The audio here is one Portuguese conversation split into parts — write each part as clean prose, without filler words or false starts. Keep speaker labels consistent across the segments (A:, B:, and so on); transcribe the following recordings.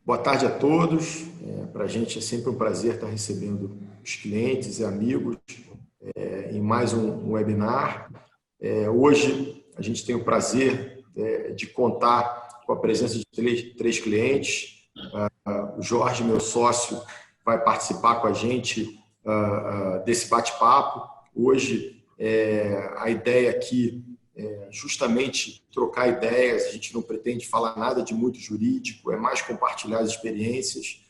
A: Boa tarde a todos. Para a gente é sempre um prazer estar recebendo os clientes e amigos em mais um webinar. Hoje a gente tem o prazer de contar com a presença de três clientes. O Jorge, meu sócio, vai participar com a gente desse bate-papo. Hoje a ideia aqui é justamente trocar ideias. A gente não pretende falar nada de muito jurídico, é mais compartilhar as experiências.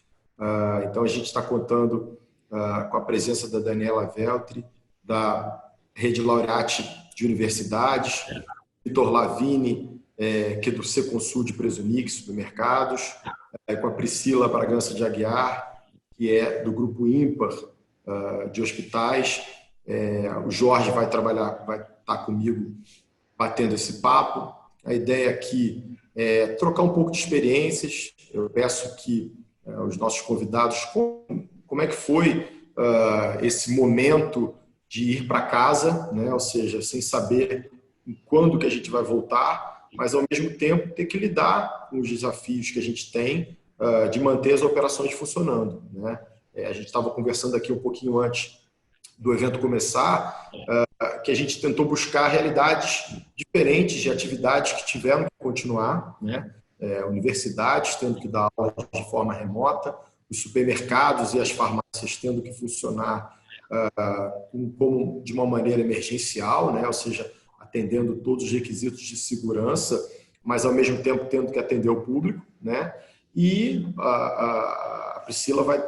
A: Então a gente está contando com a presença da Daniela Veltri, da Rede Laureate de Universidades, Vitor Lavini, que é do Seconsul de Presunic Supermercados, com a Priscila Bragança de Aguiar, que é do Grupo Ímpar de Hospitais. O Jorge vai estar comigo batendo esse papo. A ideia aqui é trocar um pouco de experiências. Eu peço que os nossos convidados, como é que foi esse momento de ir para casa, né? Ou seja, sem saber quando que a gente vai voltar, mas ao mesmo tempo ter que lidar com os desafios que a gente tem de manter as operações funcionando, né? A gente estava conversando aqui um pouquinho antes do evento começar, que a gente tentou buscar realidades diferentes de atividades que tiveram que continuar, né? Universidades tendo que dar aula de forma remota, os supermercados e as farmácias tendo que funcionar como de uma maneira emergencial, né? Ou seja, atendendo todos os requisitos de segurança, mas ao mesmo tempo tendo que atender o público, né? E a Priscila vai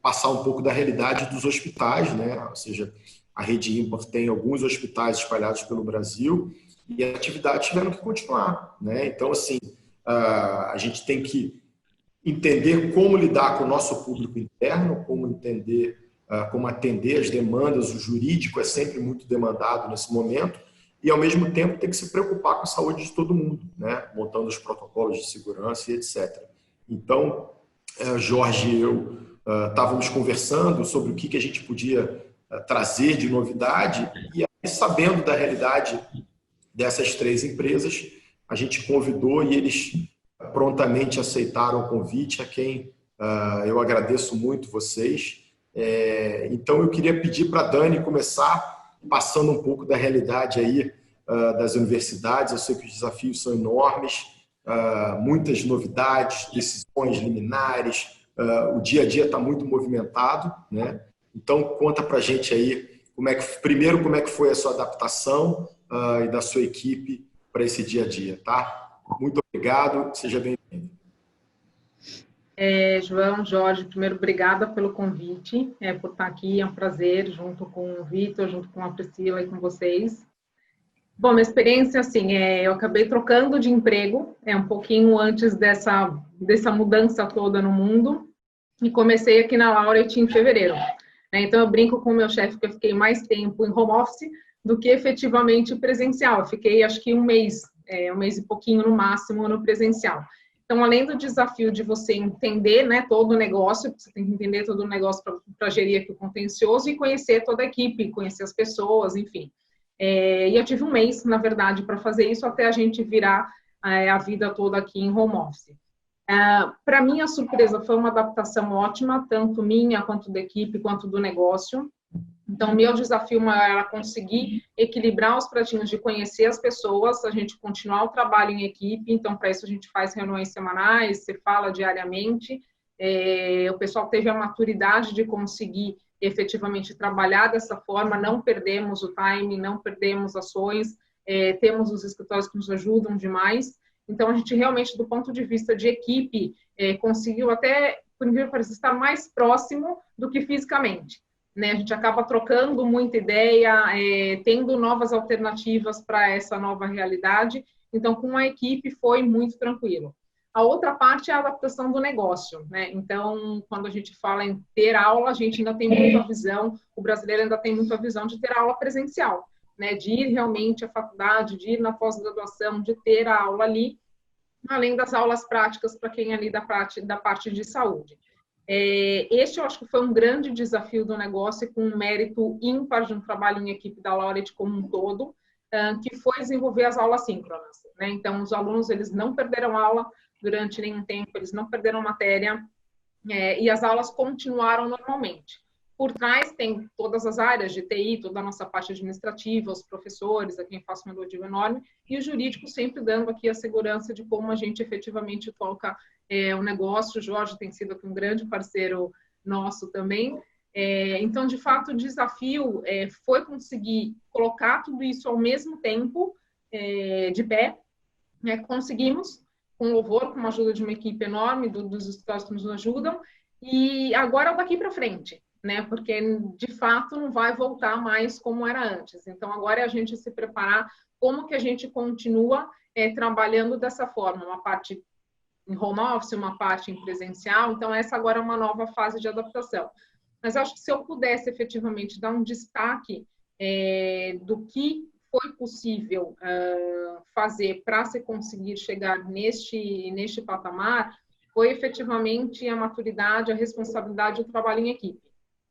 A: passar um pouco da realidade dos hospitais, né? Ou seja, a Rede Ímpar tem alguns hospitais espalhados pelo Brasil e as atividades tiveram que continuar, né? Então, assim, a gente tem que entender como lidar com o nosso público interno, como entender como atender as demandas. O jurídico é sempre muito demandado nesse momento e, ao mesmo tempo, tem que se preocupar com a saúde de todo mundo, né? Montando os protocolos de segurança e etc. Então, Jorge e eu estávamos conversando sobre o que a gente podia trazer de novidade e, aí, sabendo da realidade dessas três empresas, a gente convidou e eles prontamente aceitaram o convite, a quem eu agradeço muito vocês. Então, eu queria pedir para a Dani começar passando um pouco da realidade aí das universidades. Eu sei que os desafios são enormes, muitas novidades, decisões liminares, o dia a dia está muito movimentado, né? Então, conta para a gente aí, primeiro, como é que foi a sua adaptação e da sua equipe para esse dia a dia, tá? Muito obrigado, seja bem-vindo.
B: João, Jorge, primeiro, obrigada pelo convite, por estar aqui, é um prazer, junto com o Vitor, junto com a Priscila e com vocês. Bom, minha experiência, assim, eu acabei trocando de emprego, um pouquinho antes dessa mudança toda no mundo, e comecei aqui na Laureate em fevereiro. Então, eu brinco com o meu chefe que eu fiquei mais tempo em home office do que efetivamente presencial. Eu fiquei, acho que um mês e pouquinho no máximo no presencial. Então, além do desafio de você entender, né, todo o negócio, você tem que entender todo o negócio para gerir aqui o contencioso e conhecer toda a equipe, conhecer as pessoas, enfim. E eu tive um mês, na verdade, para fazer isso até a gente virar a vida toda aqui em home office. Para mim, a surpresa foi uma adaptação ótima, tanto minha, quanto da equipe, quanto do negócio. Então, meu desafio maior era conseguir equilibrar os pratinhos de conhecer as pessoas, a gente continuar o trabalho em equipe. Então, para isso, a gente faz reuniões semanais, você fala diariamente. O pessoal teve a maturidade de conseguir efetivamente trabalhar dessa forma, não perdemos o time, não perdemos ações, temos os escritórios que nos ajudam demais. Então, a gente realmente, do ponto de vista de equipe, conseguiu até, por incrível que pareça, estar mais próximo do que fisicamente, né? A gente acaba trocando muita ideia, tendo novas alternativas para essa nova realidade. Então, com a equipe foi muito tranquilo. A outra parte é a adaptação do negócio, né? Então, quando a gente fala em ter aula, a gente ainda tem muito a visão, o brasileiro ainda tem muito a visão de ter aula presencial, né? De ir realmente à faculdade, de ir na pós-graduação, de ter a aula ali, além das aulas práticas para quem é ali da parte de saúde. Este eu acho que foi um grande desafio do negócio, com um mérito ímpar de um trabalho em equipe da Laureate como um todo, que foi desenvolver as aulas síncronas, né? Então, os alunos, eles não perderam aula, durante nenhum tempo, eles não perderam matéria, e as aulas continuaram normalmente. Por trás tem todas as áreas de TI, toda a nossa parte administrativa, os professores, a quem faz um elogio enorme, e o jurídico sempre dando aqui a segurança de como a gente efetivamente toca o negócio. O Jorge tem sido aqui um grande parceiro nosso também. Então, de fato, o desafio foi conseguir colocar tudo isso ao mesmo tempo de pé. Conseguimos, com louvor, com a ajuda de uma equipe enorme, dos escritórios que nos ajudam, e agora daqui para frente, né? Porque, de fato, não vai voltar mais como era antes. Então, agora é a gente se preparar como que a gente continua trabalhando dessa forma, uma parte em home office, uma parte em presencial. Então, essa agora é uma nova fase de adaptação. Mas acho que se eu pudesse efetivamente dar um destaque do que foi possível fazer para se conseguir chegar neste patamar, foi efetivamente a maturidade, a responsabilidade e o trabalho em equipe.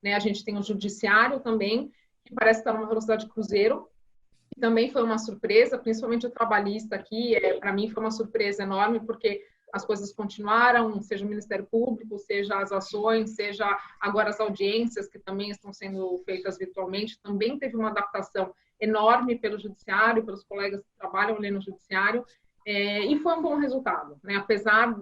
B: Né? A gente tem o judiciário também, que parece estar numa velocidade cruzeiro, que também foi uma surpresa, principalmente o trabalhista aqui, para mim foi uma surpresa enorme, porque as coisas continuaram, seja o Ministério Público, seja as ações, seja agora as audiências, que também estão sendo feitas virtualmente, também teve uma adaptação enorme pelo judiciário, pelos colegas que trabalham ali no judiciário, e foi um bom resultado, né? Apesar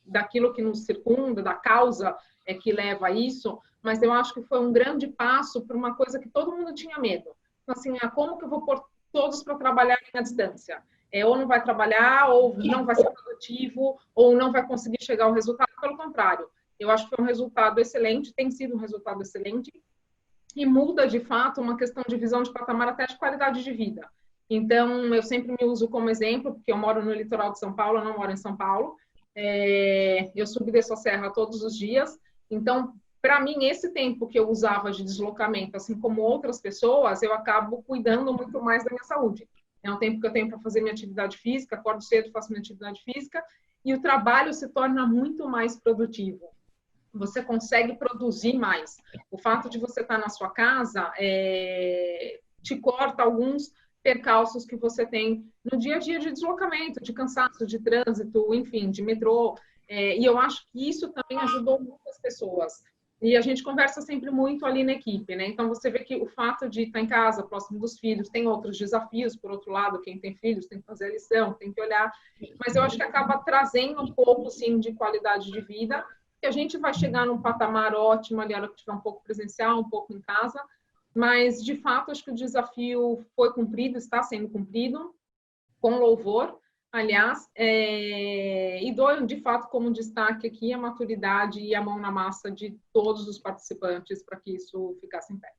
B: daquilo que nos circunda, da causa que leva a isso, mas eu acho que foi um grande passo para uma coisa que todo mundo tinha medo. Então, assim, como que eu vou pôr todos para trabalhar à distância? Ou não vai trabalhar, ou não vai ser produtivo, ou não vai conseguir chegar ao resultado. Pelo contrário, eu acho que foi um resultado excelente, tem sido um resultado excelente, e muda, de fato, uma questão de visão de patamar até de qualidade de vida. Então, eu sempre me uso como exemplo, porque eu moro no litoral de São Paulo, eu não moro em São Paulo, eu subo e desço a serra todos os dias, então, para mim, esse tempo que eu usava de deslocamento, assim como outras pessoas, eu acabo cuidando muito mais da minha saúde. É um tempo que eu tenho para fazer minha atividade física, acordo cedo, faço minha atividade física, e o trabalho se torna muito mais produtivo. Você consegue produzir mais. O fato de você estar na sua casa te corta alguns percalços que você tem no dia a dia de deslocamento, de cansaço, de trânsito, enfim, de metrô. E eu acho que isso também ajudou muitas pessoas. E a gente conversa sempre muito ali na equipe, né? Então, você vê que o fato de estar em casa, próximo dos filhos, tem outros desafios, por outro lado, quem tem filhos tem que fazer a lição, tem que olhar, mas eu acho que acaba trazendo um pouco, sim, de qualidade de vida, que a gente vai chegar num patamar ótimo ali, a hora que tiver um pouco presencial, um pouco em casa, mas, de fato, acho que o desafio foi cumprido, está sendo cumprido, com louvor, aliás, e dou, de fato, como destaque aqui a maturidade e a mão na massa de todos os participantes para que isso ficasse em pé.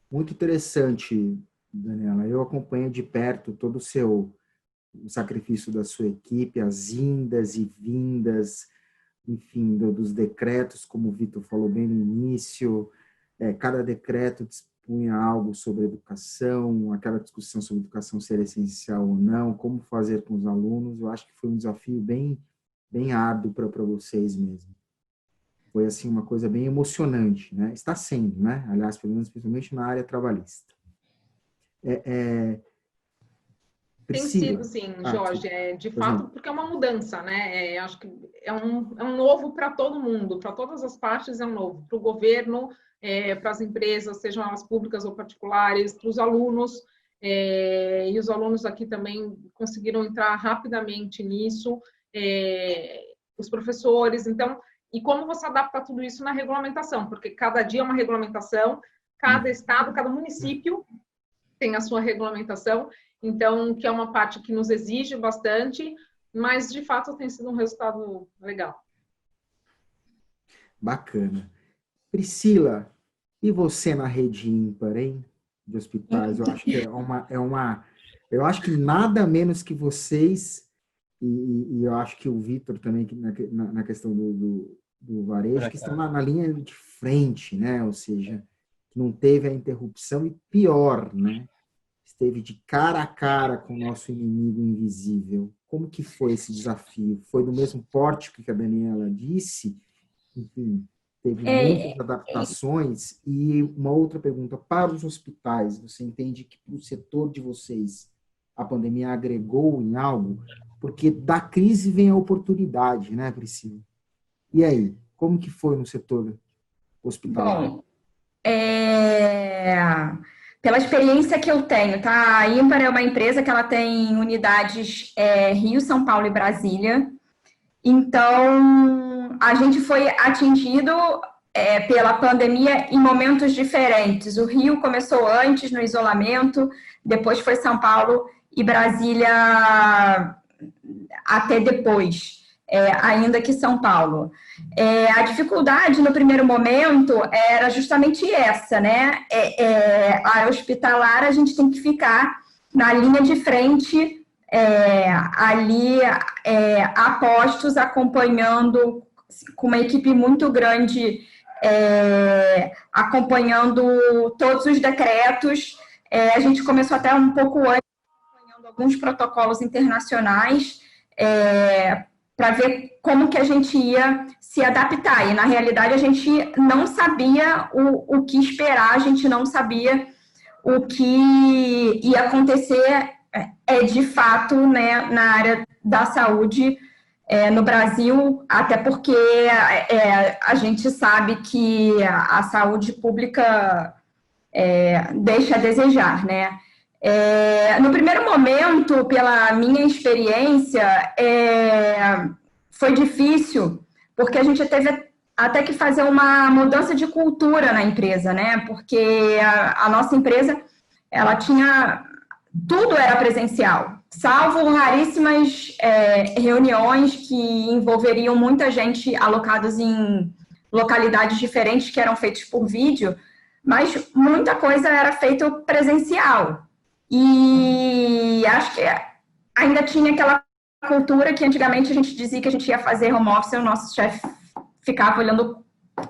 C: Muito interessante, Daniela. Eu acompanho de perto todo o sacrifício da sua equipe, as indas e vindas, enfim, dos decretos, como o Vitor falou bem no início. Cada decreto dispunha algo sobre educação, aquela discussão sobre educação ser essencial ou não, como fazer com os alunos. Eu acho que foi um desafio bem, bem árduo para vocês mesmo. Foi assim uma coisa bem emocionante, né? Está sendo, né? Aliás, pelo menos principalmente na área trabalhista.
B: Tem
C: Priscila.
B: sido, sim, Jorge, de fato, porque é uma mudança, né? Acho que é um novo para todo mundo, para todas as partes é um novo, para o governo, para as empresas, sejam elas públicas ou particulares, para os alunos, e os alunos aqui também conseguiram entrar rapidamente nisso, os professores, então, e como você adapta tudo isso na regulamentação, porque cada dia é uma regulamentação, cada estado, cada município tem a sua regulamentação, então, que é uma parte que nos exige bastante, mas, de fato, tem sido um resultado legal.
C: Bacana. Priscila, e você na rede ímpar, hein? De hospitais? Eu acho que eu acho que nada menos que vocês, e eu acho que o Vitor também, na questão do varejo, que estão na linha de frente, né? Ou seja, que não teve a interrupção e pior, né? Esteve de cara a cara com o nosso inimigo invisível. Como que foi esse desafio? Foi do mesmo porte que a Daniela disse? Enfim, teve muitas adaptações. E uma outra pergunta, para os hospitais, você entende que para o setor de vocês a pandemia agregou em algo? Porque da crise vem a oportunidade, né, Priscila? E aí, como que foi no setor hospitalar?
D: Bom, pela experiência que eu tenho, tá? A Ímpar é uma empresa que ela tem unidades Rio, São Paulo e Brasília. Então, a gente foi atingido pela pandemia em momentos diferentes. O Rio começou antes, no isolamento, depois foi São Paulo e Brasília até depois, ainda que São Paulo. A dificuldade no primeiro momento era justamente essa, né? A hospitalar, a gente tem que ficar na linha de frente, ali a postos, acompanhando, com uma equipe muito grande, acompanhando todos os decretos. A gente começou até um pouco antes, acompanhando alguns protocolos internacionais, para ver como que a gente ia se adaptar. E, na realidade, a gente não sabia o que esperar, a gente não sabia o que ia acontecer de fato, né, na área da saúde no Brasil, até porque a gente sabe que a saúde pública deixa a desejar, né? No primeiro momento, pela minha experiência, foi difícil, porque a gente teve até que fazer uma mudança de cultura na empresa, né? Porque a nossa empresa, ela tinha... Tudo era presencial, salvo raríssimas reuniões que envolveriam muita gente alocados em localidades diferentes que eram feitas por vídeo, mas muita coisa era feita presencial. E acho que ainda tinha aquela cultura que antigamente a gente dizia que a gente ia fazer home office, o nosso chefe ficava olhando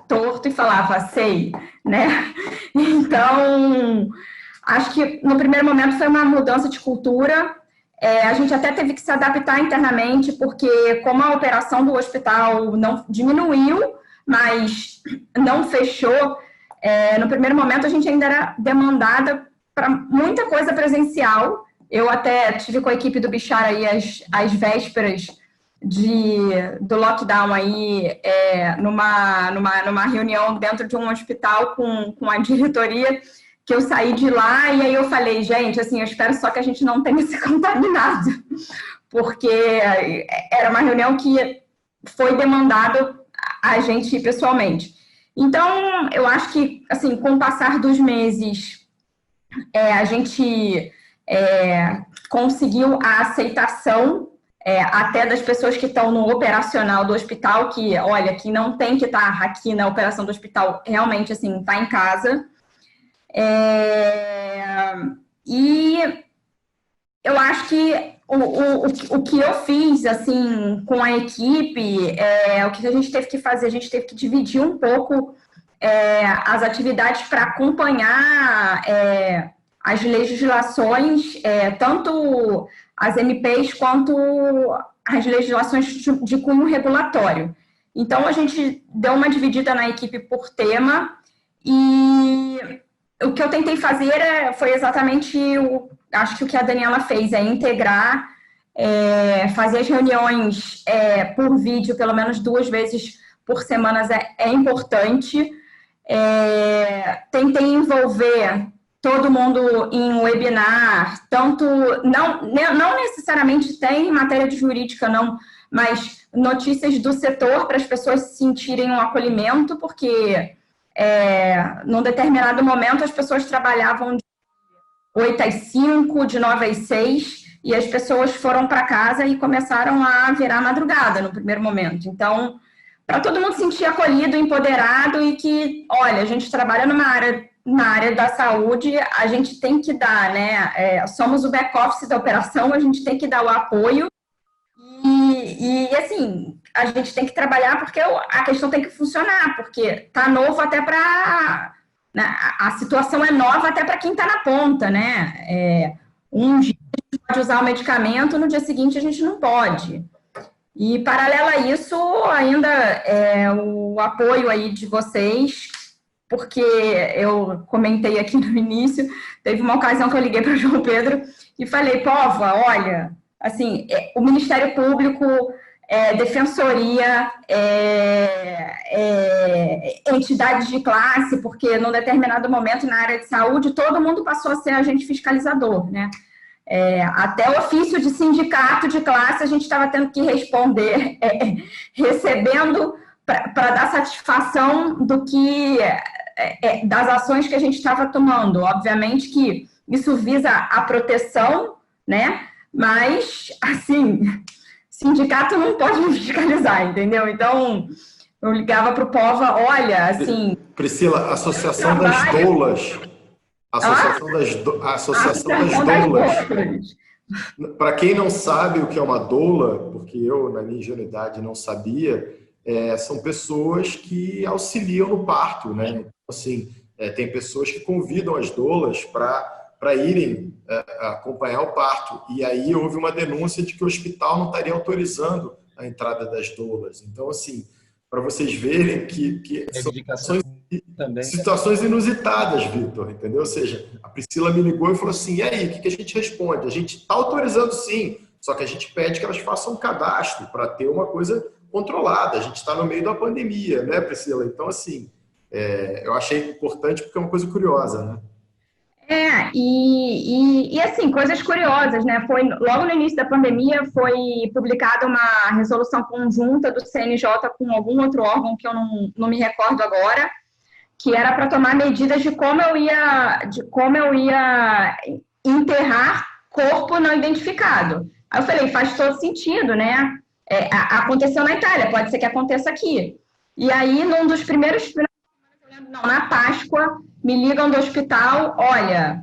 D: torto e falava, sei, né? Então, acho que no primeiro momento foi uma mudança de cultura. A gente até teve que se adaptar internamente, porque como a operação do hospital não diminuiu, mas não fechou, no primeiro momento a gente ainda era demandada para muita coisa presencial. Eu até tive com a equipe do Bichara aí às vésperas do lockdown aí, numa reunião dentro de um hospital com a diretoria, que eu saí de lá e aí eu falei, gente, assim, eu espero só que a gente não tenha se contaminado, porque era uma reunião que foi demandado a gente pessoalmente. Então, eu acho que, assim, com o passar dos meses, a gente conseguiu a aceitação até das pessoas que estão no operacional do hospital, que, olha, que não tem que estar aqui na operação do hospital, realmente, assim, está em casa. E eu acho que o que eu fiz, assim, com a equipe, o que a gente teve que fazer, a gente teve que dividir um pouco as atividades para acompanhar as legislações, tanto as MPs quanto as legislações de cunho regulatório. Então, a gente deu uma dividida na equipe por tema e o que eu tentei fazer foi exatamente acho que o que a Daniela fez, integrar, fazer as reuniões por vídeo, pelo menos 2 vezes por semana é importante. Tentei envolver todo mundo em webinar, tanto, não necessariamente tem matéria de jurídica, não, mas notícias do setor para as pessoas sentirem um acolhimento, porque num determinado momento as pessoas trabalhavam de 8 às 5, de 9 às 6, e as pessoas foram para casa e começaram a virar madrugada no primeiro momento. Então, para todo mundo se sentir acolhido, empoderado e que, olha, a gente trabalha na área da saúde, a gente tem que dar, né? Somos o back-office da operação, a gente tem que dar o apoio e assim, a gente tem que trabalhar porque a questão tem que funcionar, porque tá novo até para... Né, a situação é nova até para quem está na ponta, né? Um dia a gente pode usar o medicamento, no dia seguinte a gente não pode. E, paralelo a isso, ainda o apoio aí de vocês, porque eu comentei aqui no início, teve uma ocasião que eu liguei para o João Pedro e falei, Pova, olha, assim, o Ministério Público, defensoria, entidades de classe, porque num determinado momento na área de saúde, todo mundo passou a ser agente fiscalizador, né? Até o ofício de sindicato de classe a gente estava tendo que responder, recebendo para dar satisfação do que das ações que a gente estava tomando. Obviamente que isso visa a proteção, né? Mas, assim, sindicato não pode me fiscalizar, entendeu? Então, eu ligava para o Pova, olha, assim...
A: Priscila, a Associação das Doulas... A Associação das Doulas. Para quem não sabe o que é uma doula, porque eu, na minha ingenuidade, não sabia, são pessoas que auxiliam no parto, né? Então, assim, tem pessoas que convidam as doulas para irem acompanhar o parto. E aí houve uma denúncia de que o hospital não estaria autorizando a entrada das doulas. Então, assim, para vocês verem que são situações inusitadas, Vitor, entendeu? Ou seja, a Priscila me ligou e falou assim, e aí, o que a gente responde? A gente está autorizando sim, só que a gente pede que elas façam um cadastro para ter uma coisa controlada. A gente está no meio da pandemia, né, Priscila? Então, assim, eu achei importante porque é uma coisa curiosa, né?
D: E assim, coisas curiosas, né? Foi logo no início da pandemia foi publicada uma resolução conjunta do CNJ com algum outro órgão que eu não me recordo agora, que era para tomar medidas de como eu ia enterrar corpo não identificado. Aí eu falei, faz todo sentido, né? Aconteceu na Itália, pode ser que aconteça aqui. E aí, num dos primeiros... Não, na Páscoa, me ligam do hospital, olha,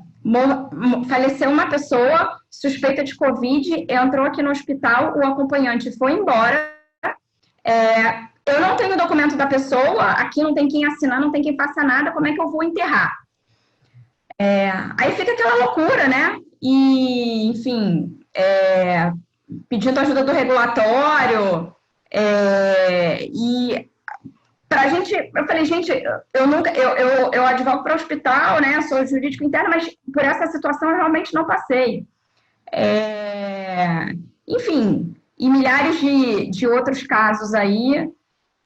D: faleceu uma pessoa, suspeita de Covid, entrou aqui no hospital, o acompanhante foi embora, eu não tenho o documento da pessoa, aqui não tem quem assinar, não tem quem faça nada, como é que eu vou enterrar? Aí fica aquela loucura, né? E, enfim, pedindo ajuda do regulatório, e pra gente, eu falei, gente, eu advogo para o hospital, né? Sou jurídico interno, mas por essa situação eu realmente não passei. Enfim, e milhares de outros casos aí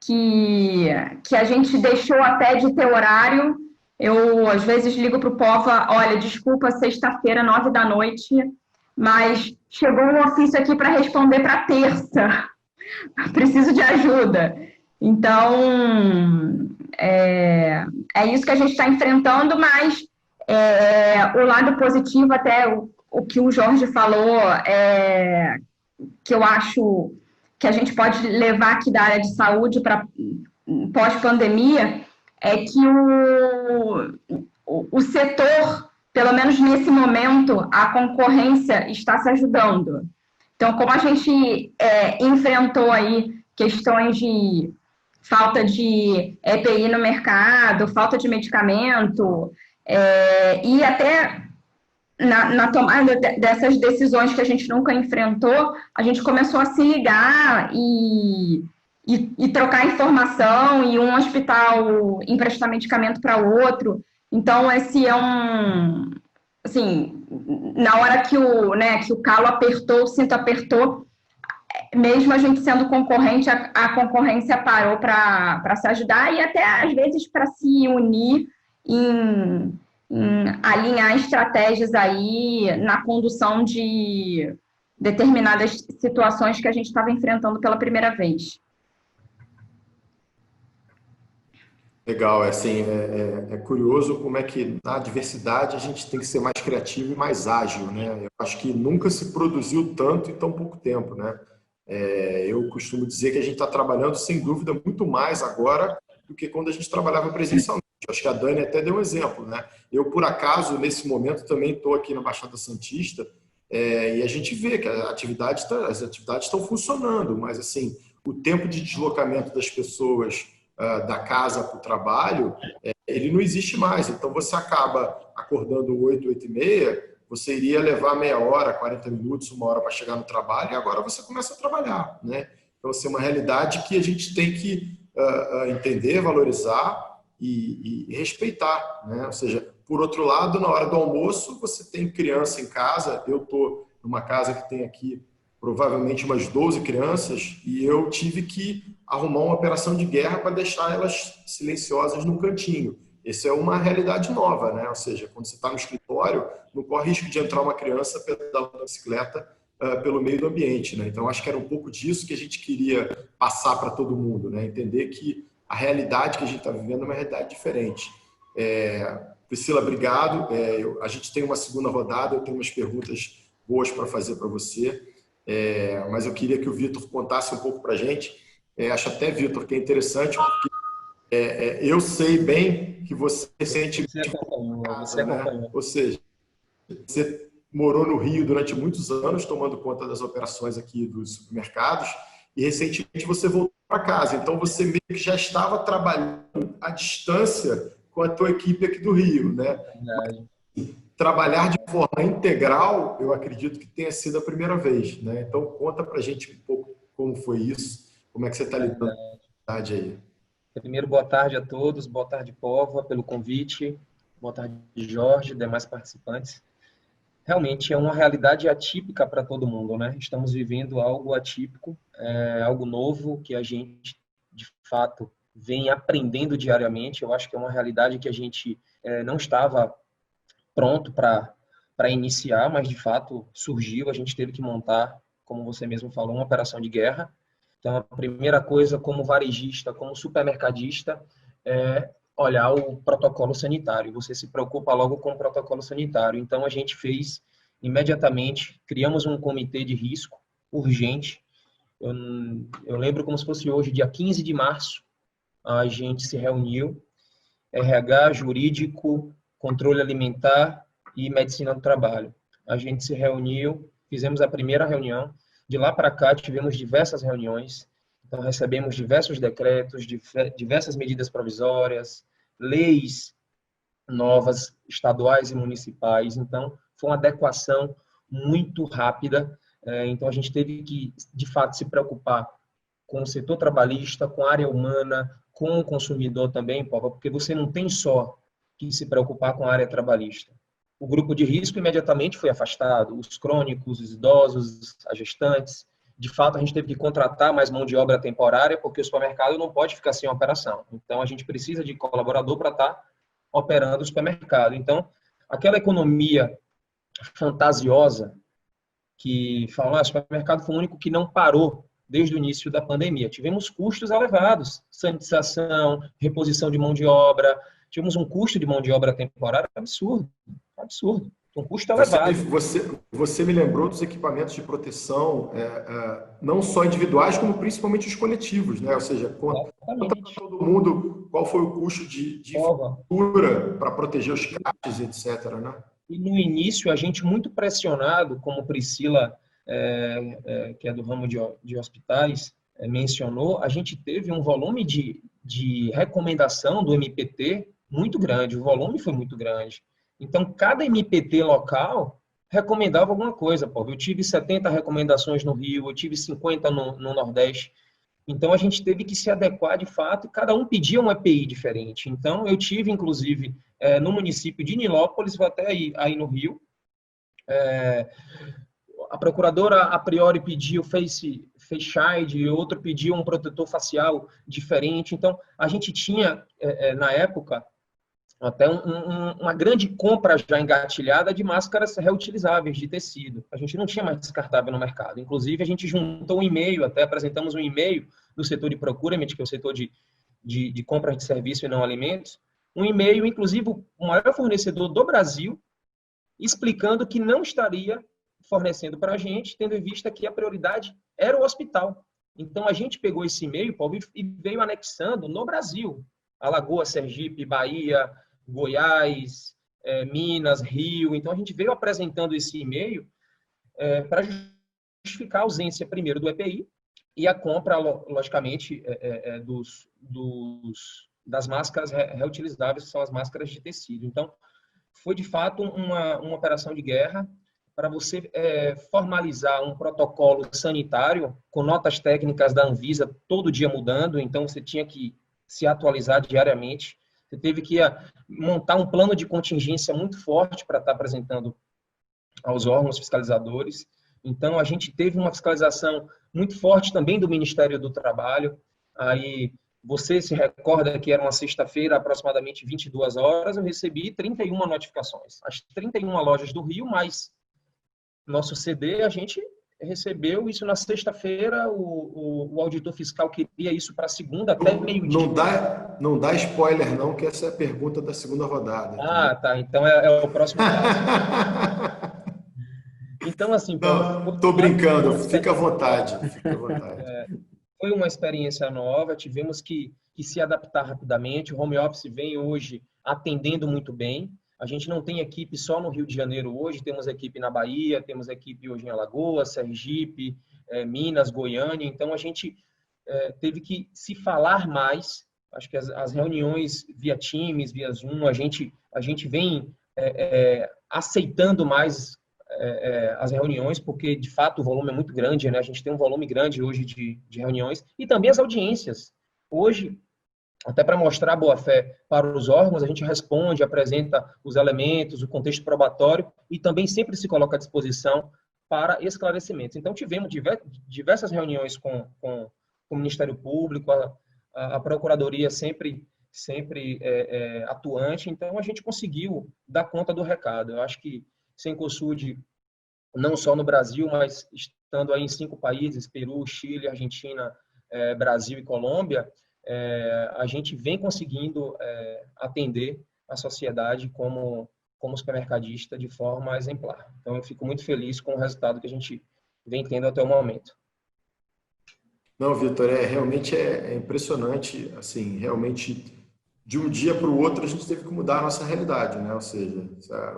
D: que a gente deixou até de ter horário. Eu, às vezes, ligo para o Pova, olha, desculpa, sexta-feira, 9 da noite, mas chegou um ofício aqui para responder para terça. Preciso de ajuda. Então, é isso que a gente está enfrentando, mas o lado positivo, até o que o Jorge falou, que eu acho que a gente pode levar aqui da área de saúde para pós-pandemia, é que o setor, pelo menos nesse momento, a concorrência está se ajudando. Então, como a gente enfrentou aí questões de falta de EPI no mercado, falta de medicamento, e até na tomada dessas decisões que a gente nunca enfrentou, a gente começou a se ligar e trocar informação, e um hospital emprestar medicamento para o outro. Então, esse é assim, na hora que o calo apertou, o cinto apertou, mesmo a gente sendo concorrente, a concorrência parou para se ajudar e até, às vezes, para se unir em alinhar estratégias aí na condução de determinadas situações que a gente estava enfrentando pela primeira vez.
A: Legal, assim, é curioso como é que na adversidade a gente tem que ser mais criativo e mais ágil, né? Eu acho que nunca se produziu tanto em tão pouco tempo, né? Eu costumo dizer que a gente está trabalhando, sem dúvida, muito mais agora do que quando a gente trabalhava presencialmente. Acho que a Dani até deu um exemplo, né? Eu, por acaso, nesse momento, também estou aqui na Baixada Santista e a gente vê que as atividades estão funcionando, mas, assim, o tempo de deslocamento das pessoas da casa para o trabalho, ele não existe mais. Então, você acaba acordando 8, 8h30, você iria levar meia hora, 40 minutos, 1 hora para chegar no trabalho, e agora você começa a trabalhar, né? Então, assim, é uma realidade que a gente tem que entender, valorizar e respeitar, né? Ou seja, por outro lado, na hora do almoço, você tem criança em casa. Eu estou numa casa que tem aqui provavelmente umas 12 crianças e eu tive que arrumar uma operação de guerra para deixar elas silenciosas no cantinho. Essa é uma realidade nova, né? Ou seja, quando você está no escritório, não corre risco de entrar uma criança pedalando a bicicleta pelo meio do ambiente, né? Então, acho que era um pouco disso que a gente queria passar para todo mundo, né? Entender que a realidade que a gente está vivendo é uma realidade diferente. Priscila, obrigado. A gente tem uma segunda rodada, eu tenho umas perguntas boas para fazer para você, mas eu queria que o Vitor contasse um pouco para a gente. Acho até, Vitor, que é interessante, porque eu sei bem que você recentemente...
E: Você acompanhou.
A: Né? Ou seja, você morou no Rio durante muitos anos, tomando conta das operações aqui dos supermercados, e recentemente você voltou para casa. Então, você meio que já estava trabalhando à distância com a tua equipe aqui do Rio, né?
E: Verdade.
A: Trabalhar de forma integral, eu acredito que tenha sido a primeira vez, né? Então, conta para a gente um pouco como foi isso, como é que você está lidando com a verdade aí.
E: Primeiro, boa tarde a todos, boa tarde, Pova, pelo convite, boa tarde, Jorge, demais participantes. Realmente é uma realidade atípica para todo mundo, né? Estamos vivendo algo atípico, algo novo que a gente, de fato, vem aprendendo diariamente. Eu acho que é uma realidade que a gente não estava pronto para iniciar, mas, de fato, surgiu. A gente teve que montar, como você mesmo falou, uma operação de guerra. Então, a primeira coisa, como varejista, como supermercadista, é olhar o protocolo sanitário. Você se preocupa logo com o protocolo sanitário. Então, a gente fez imediatamente, criamos um comitê de risco urgente. Eu lembro como se fosse hoje, dia 15 de março, a gente se reuniu, RH, jurídico, controle alimentar e medicina do trabalho. A gente se reuniu, fizemos a primeira reunião. De lá para cá, tivemos diversas reuniões. Então, recebemos diversos decretos, diversas medidas provisórias, leis novas, estaduais e municipais. Então, foi uma adequação muito rápida. Então, a gente teve que, de fato, se preocupar com o setor trabalhista, com a área humana, com o consumidor também, porque você não tem só que se preocupar com a área trabalhista. O grupo de risco imediatamente foi afastado, os crônicos, os idosos, as gestantes. De fato, a gente teve que contratar mais mão de obra temporária, porque o supermercado não pode ficar sem operação. Então, a gente precisa de colaborador para estar operando o supermercado. Então, aquela economia fantasiosa que falam, o supermercado foi o único que não parou desde o início da pandemia. Tivemos custos elevados, sanitização, reposição de mão de obra, tivemos um custo de mão de obra temporária absurdo. Um custo elevado.
A: Você me lembrou dos equipamentos de proteção, não só individuais, como principalmente os coletivos, né? Ou seja, conta para todo mundo qual foi o custo de infraestrutura para proteger os CAPs, etc., né?
E: E no início, a gente muito pressionado, como Priscila, que é do ramo de hospitais, mencionou, a gente teve um volume de recomendação do MPT muito grande, o volume foi muito grande. Então, cada MPT local recomendava alguma coisa. Eu tive 70 recomendações no Rio, eu tive 50 no Nordeste. Então, a gente teve que se adequar de fato e cada um pedia um EPI diferente. Então, eu tive, inclusive, no município de Nilópolis, vou até aí no Rio, a procuradora, a priori, pediu Face Shield, outro pediu um protetor facial diferente. Então, a gente tinha, na época, até uma grande compra já engatilhada de máscaras reutilizáveis de tecido. A gente não tinha mais descartável no mercado. Inclusive, a gente juntou um e-mail, até apresentamos um e-mail do setor de procurement, que é o setor de compras de serviço e não alimentos, um e-mail, inclusive, o maior fornecedor do Brasil, explicando que não estaria fornecendo para a gente, tendo em vista que a prioridade era o hospital. Então, a gente pegou esse e-mail, Paulo, e veio anexando no Brasil. Alagoas, Sergipe, Bahia, Goiás, Minas, Rio. Então, a gente veio apresentando esse e-mail para justificar a ausência, primeiro, do EPI e a compra, logicamente, das máscaras reutilizáveis, que são as máscaras de tecido. Então, foi, de fato, uma operação de guerra. para você formalizar um protocolo sanitário com notas técnicas da Anvisa todo dia mudando, então você tinha que se atualizar diariamente. Você teve que montar um plano de contingência muito forte para estar apresentando aos órgãos fiscalizadores. Então, a gente teve uma fiscalização muito forte também do Ministério do Trabalho. Aí, você se recorda que era uma sexta-feira, aproximadamente 22 horas, eu recebi 31 notificações. As 31 lojas do Rio, mais nosso CD, a gente recebeu isso na sexta-feira, o auditor fiscal queria isso para segunda, até meio-dia.
A: Não dá spoiler, não, que essa é a pergunta da segunda rodada.
E: Ah, tá. Então é o próximo passo. Então, assim,
A: não, tô brincando, fica à vontade. Fica à vontade.
E: Foi uma experiência nova, tivemos que se adaptar rapidamente. O home office vem hoje atendendo muito bem. A gente não tem equipe só no Rio de Janeiro hoje, temos equipe na Bahia, temos equipe hoje em Alagoas, Sergipe, Minas, Goiânia. Então, a gente teve que se falar mais. Acho que as reuniões via Teams, via Zoom, a gente vem aceitando mais as reuniões, porque, de fato, o volume é muito grande, né? A gente tem um volume grande hoje de reuniões. E também as audiências. Hoje, até para mostrar a boa-fé para os órgãos, a gente responde, apresenta os elementos, o contexto probatório e também sempre se coloca à disposição para esclarecimentos. Então, tivemos diversas reuniões com o Ministério Público, a Procuradoria sempre atuante, então a gente conseguiu dar conta do recado. Eu acho que Cencosud, não só no Brasil, mas estando aí em 5 países, Peru, Chile, Argentina, Brasil e Colômbia, a gente vem conseguindo atender a sociedade como supermercadista de forma exemplar. Então, eu fico muito feliz com o resultado que a gente vem tendo até o momento.
A: Não, Vitor, realmente é impressionante, assim, realmente, de um dia para o outro a gente teve que mudar a nossa realidade, né? Ou seja,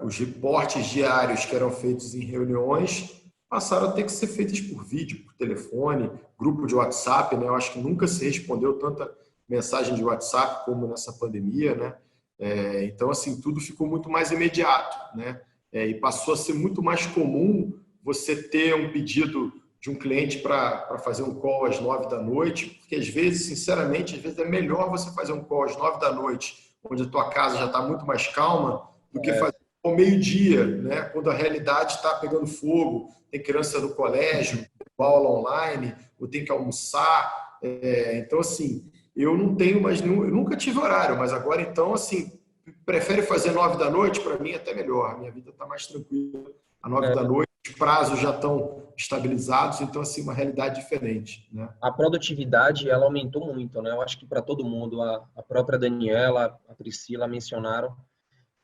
A: os reportes diários que eram feitos em reuniões passaram a ter que ser feitos por vídeo, por telefone, grupo de WhatsApp, né? Eu acho que nunca se respondeu tanta mensagem de WhatsApp como nessa pandemia, né? Então, assim, tudo ficou muito mais imediato, né? E passou a ser muito mais comum você ter um pedido de um cliente para fazer um call às 9 da noite, porque às vezes, sinceramente, às vezes é melhor você fazer um call às 9 da noite, onde a tua casa já está muito mais calma, do que fazer ao meio-dia, né? Quando a realidade está pegando fogo, tem criança no colégio, aula online, ou tem que almoçar. Então, assim, eu não tenho mais eu nunca tive horário, mas agora, então, assim, prefere fazer 9 da noite? Para mim, até melhor. Minha vida está mais tranquila. Às 9 da noite, os prazos já estão estabilizados, então, assim, uma realidade diferente, né?
E: A produtividade, ela aumentou muito, né? Eu acho que para todo mundo, a própria Daniela, a Priscila mencionaram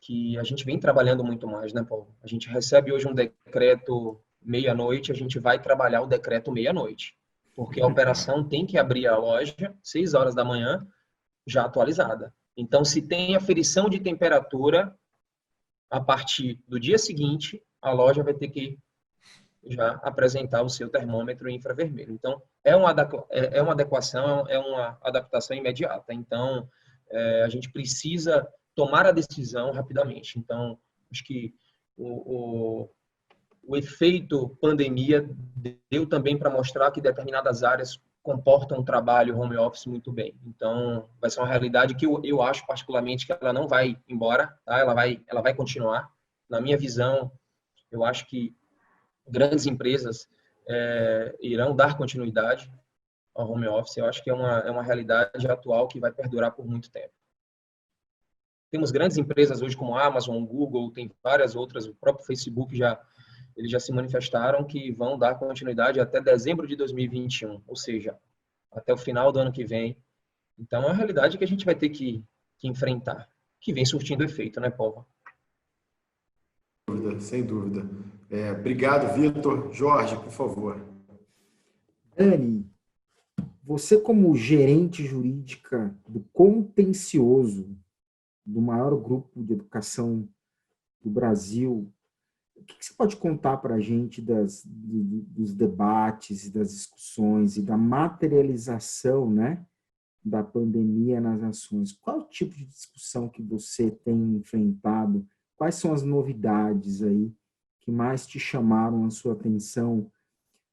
E: que a gente vem trabalhando muito mais, né, Paulo? A gente recebe hoje um decreto meia-noite, a gente vai trabalhar o decreto meia-noite, porque a operação tem que abrir a loja 6 horas da manhã, já atualizada. Então, se tem aferição de temperatura, a partir do dia seguinte, a loja vai ter que já apresentar o seu termômetro infravermelho. Então, é uma adequação, é uma adaptação imediata. Então, a gente precisa tomar a decisão rapidamente. Então, acho que o efeito pandemia deu também para mostrar que determinadas áreas comportam um trabalho home office muito bem. Então, vai ser uma realidade que eu acho particularmente que ela não vai embora, tá? Ela vai continuar. Na minha visão, eu acho que grandes empresas irão dar continuidade ao home office. Eu acho que é uma realidade atual que vai perdurar por muito tempo. Temos grandes empresas hoje como a Amazon, Google, tem várias outras, o próprio Facebook eles já se manifestaram que vão dar continuidade até dezembro de 2021, ou seja, até o final do ano que vem. Então, é uma realidade que a gente vai ter que enfrentar, que vem surtindo efeito, né, Paulo?
A: Sem dúvida. Obrigado, Vitor. Jorge, por favor.
C: Dani, você como gerente jurídica do contencioso do maior grupo de educação do Brasil, o que você pode contar para a gente dos debates, das discussões e da materialização, né, da pandemia nas ações? Qual o tipo de discussão que você tem enfrentado? Quais são as novidades aí que mais te chamaram a sua atenção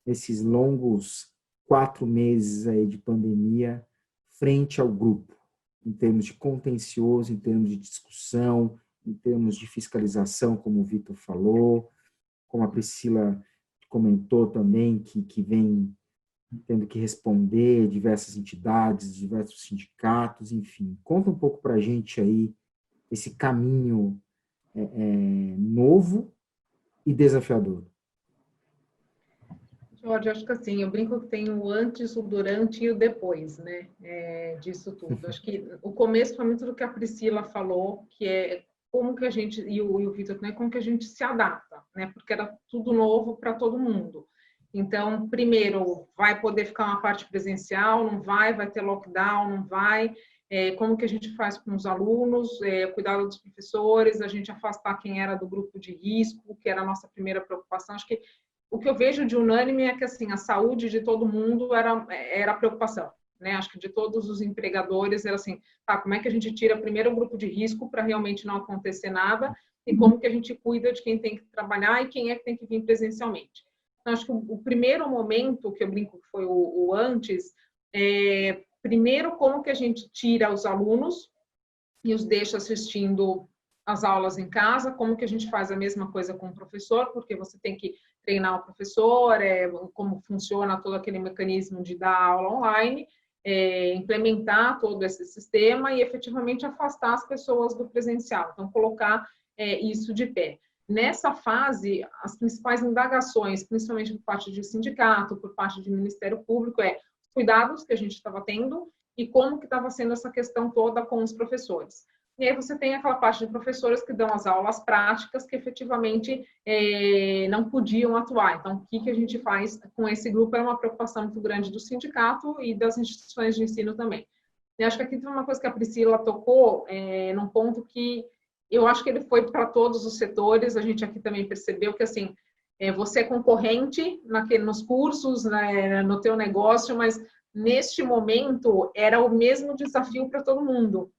C: nesses longos 4 meses aí de pandemia frente ao grupo, em termos de contencioso, em termos de discussão, em termos de fiscalização, como o Vitor falou, como a Priscila comentou também, que vem tendo que responder diversas entidades, diversos sindicatos, enfim. Conta um pouco para a gente aí esse caminho novo e desafiador.
B: Jorge, acho que assim, eu brinco que tem o antes, o durante e o depois, né, disso tudo. Acho que o começo foi muito do que a Priscila falou, que é como que a gente, e o Vitor, né, como que a gente se adapta, né, porque era tudo novo para todo mundo. Então, primeiro, vai poder ficar uma parte presencial, não vai ter lockdown, não vai, como que a gente faz com os alunos, cuidado dos professores, a gente afastar quem era do grupo de risco, que era a nossa primeira preocupação. Acho que o que eu vejo de unânime é que assim, a saúde de todo mundo era a preocupação, né? Acho que de todos os empregadores era assim, tá, como é que a gente tira primeiro o grupo de risco para realmente não acontecer nada e como que a gente cuida de quem tem que trabalhar e quem é que tem que vir presencialmente. Então, acho que o primeiro momento, que eu brinco que foi o antes, primeiro como que a gente tira os alunos e os deixa assistindo as aulas em casa, como que a gente faz a mesma coisa com o professor, porque você tem que treinar o professor, como funciona todo aquele mecanismo de dar aula online, implementar todo esse sistema e efetivamente afastar as pessoas do presencial. Então, colocar isso de pé. Nessa fase, as principais indagações, principalmente por parte de sindicato, por parte do Ministério Público, os cuidados que a gente estava tendo e como que estava sendo essa questão toda com os professores. E aí você tem aquela parte de professores que dão as aulas práticas que efetivamente não podiam atuar. Então, o que a gente faz com esse grupo é uma preocupação muito grande do sindicato e das instituições de ensino também. Eu acho que aqui tem uma coisa que a Priscila tocou, num ponto que eu acho que ele foi para todos os setores, a gente aqui também percebeu que, assim, você é concorrente nos cursos, né, no teu negócio, mas neste momento era o mesmo desafio para todo mundo.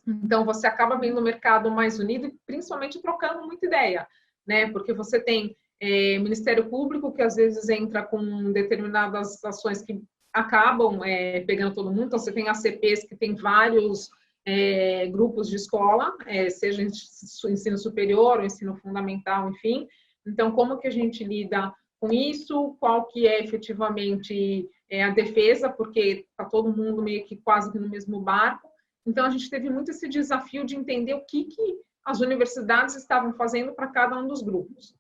B: Então, você acaba vendo o mercado mais unido e principalmente trocando muita ideia, né? Porque você tem Ministério Público que às vezes entra com determinadas ações que acabam pegando todo mundo. Então, você tem ACPs que tem vários grupos de escola, seja ensino superior ou ensino fundamental, enfim. Então, como que a gente lida com isso? Qual que é efetivamente a defesa? Porque está todo mundo meio que quase que no mesmo barco. Então, a gente teve muito esse desafio de entender o que as universidades estavam fazendo para cada um dos grupos.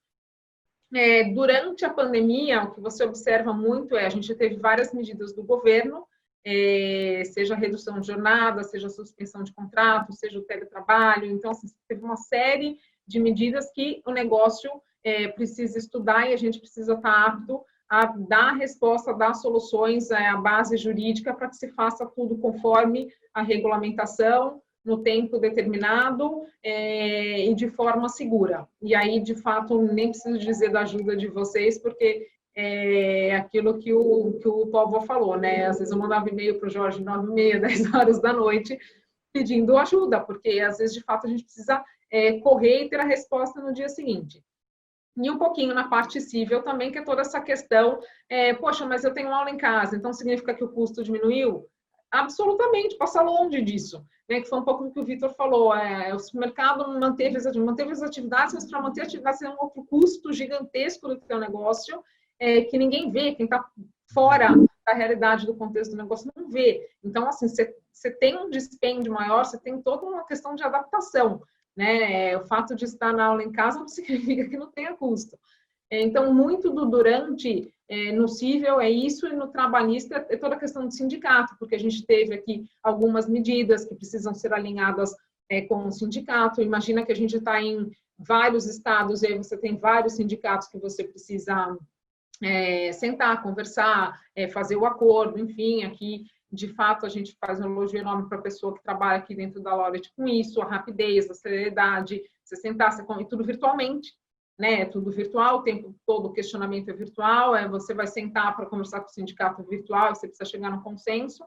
B: Durante a pandemia, o que você observa muito a gente teve várias medidas do governo, seja a redução de jornada, seja a suspensão de contrato, seja o teletrabalho. Então, assim, teve uma série de medidas que o negócio precisa estudar e a gente precisa estar apto a dar resposta, dar soluções à base jurídica para que se faça tudo conforme a regulamentação, no tempo determinado e de forma segura. E aí, de fato, nem preciso dizer da ajuda de vocês, porque é aquilo que o Paulo falou, né? Às vezes eu mandava e-mail para o Jorge 9h30, 10 horas da noite, pedindo ajuda, porque às vezes, de fato, a gente precisa correr e ter a resposta no dia seguinte. E um pouquinho na parte civil também, que é toda essa questão, poxa, mas eu tenho aula em casa, então significa que o custo diminuiu? Absolutamente, passa longe disso, né? Que foi um pouco do que o Vitor falou, o supermercado manteve as atividades, mas para manter a atividade tem um outro custo gigantesco do teu negócio, que ninguém vê, quem está fora da realidade do contexto do negócio não vê. Então, assim, você tem um dispêndio maior, você tem toda uma questão de adaptação, né? O fato de estar na aula em casa não significa que não tenha custo. Então, muito do durante no cível isso, e no trabalhista é toda a questão do sindicato, porque a gente teve aqui algumas medidas que precisam ser alinhadas com o sindicato. Imagina que a gente está em vários estados, e aí você tem vários sindicatos que você precisa sentar, conversar, fazer o acordo, enfim, aqui, de fato, a gente faz um elogio enorme para a pessoa que trabalha aqui dentro da Laureate com isso, a rapidez, a celeridade, você sentar, e tudo virtualmente, né? Tudo virtual, o tempo todo o questionamento é virtual, você vai sentar para conversar com o sindicato virtual, você precisa chegar no consenso,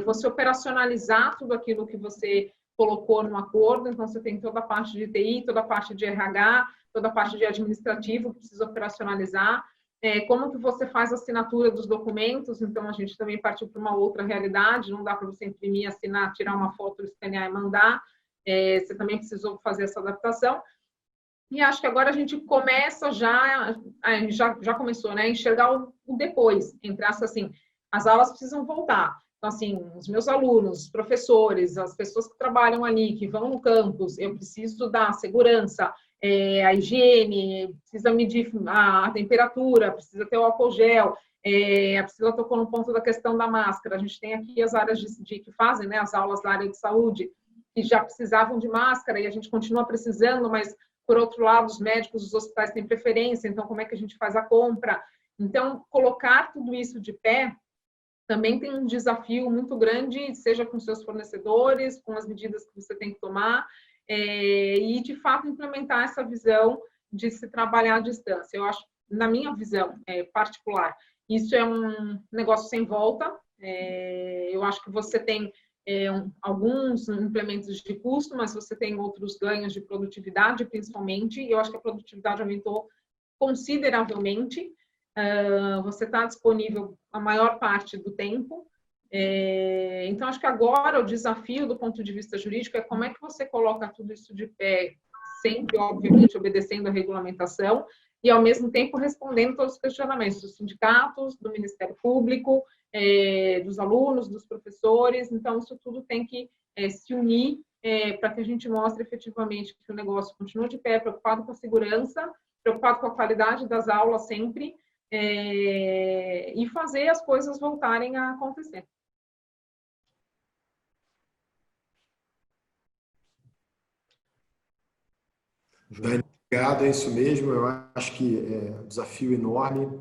B: você operacionalizar tudo aquilo que você colocou no acordo, então você tem toda a parte de TI, toda a parte de RH, toda a parte de administrativo que precisa operacionalizar, como que você faz a assinatura dos documentos, então a gente também partiu para uma outra realidade, não dá para você imprimir, assinar, tirar uma foto, escanear e mandar, você também precisou fazer essa adaptação. E acho que agora a gente começa já começou, né, a enxergar o depois, entre assim, as aulas precisam voltar. Então, assim, os meus alunos, os professores, as pessoas que trabalham ali, que vão no campus, eu preciso dar segurança, a higiene, precisa medir a temperatura, precisa ter o álcool gel, a Priscila tocou no ponto da questão da máscara. A gente tem aqui as áreas que fazem, né, as aulas da área de saúde, que já precisavam de máscara e a gente continua precisando, mas, por outro lado, os médicos, os hospitais têm preferência, então como é que a gente faz a compra? Então, colocar tudo isso de pé também tem um desafio muito grande, seja com seus fornecedores, com as medidas que você tem que tomar, e, de fato, implementar essa visão de se trabalhar à distância. Eu acho, na minha visão particular, isso é um negócio sem volta. Eu acho que você tem alguns implementos de custo, mas você tem outros ganhos de produtividade, principalmente, e eu acho que a produtividade aumentou consideravelmente. Você está disponível a maior parte do tempo. Então, acho que agora o desafio do ponto de vista jurídico é como é que você coloca tudo isso de pé, sempre, obviamente, obedecendo a regulamentação e, ao mesmo tempo, respondendo todos os questionamentos dos sindicatos, do Ministério Público, dos alunos, dos professores. Então, isso tudo tem que se unir para que a gente mostre efetivamente que o negócio continua de pé, preocupado com a segurança, preocupado com a qualidade das aulas sempre, e fazer as coisas voltarem a acontecer.
A: Obrigado, é isso mesmo. Eu acho que é um desafio enorme.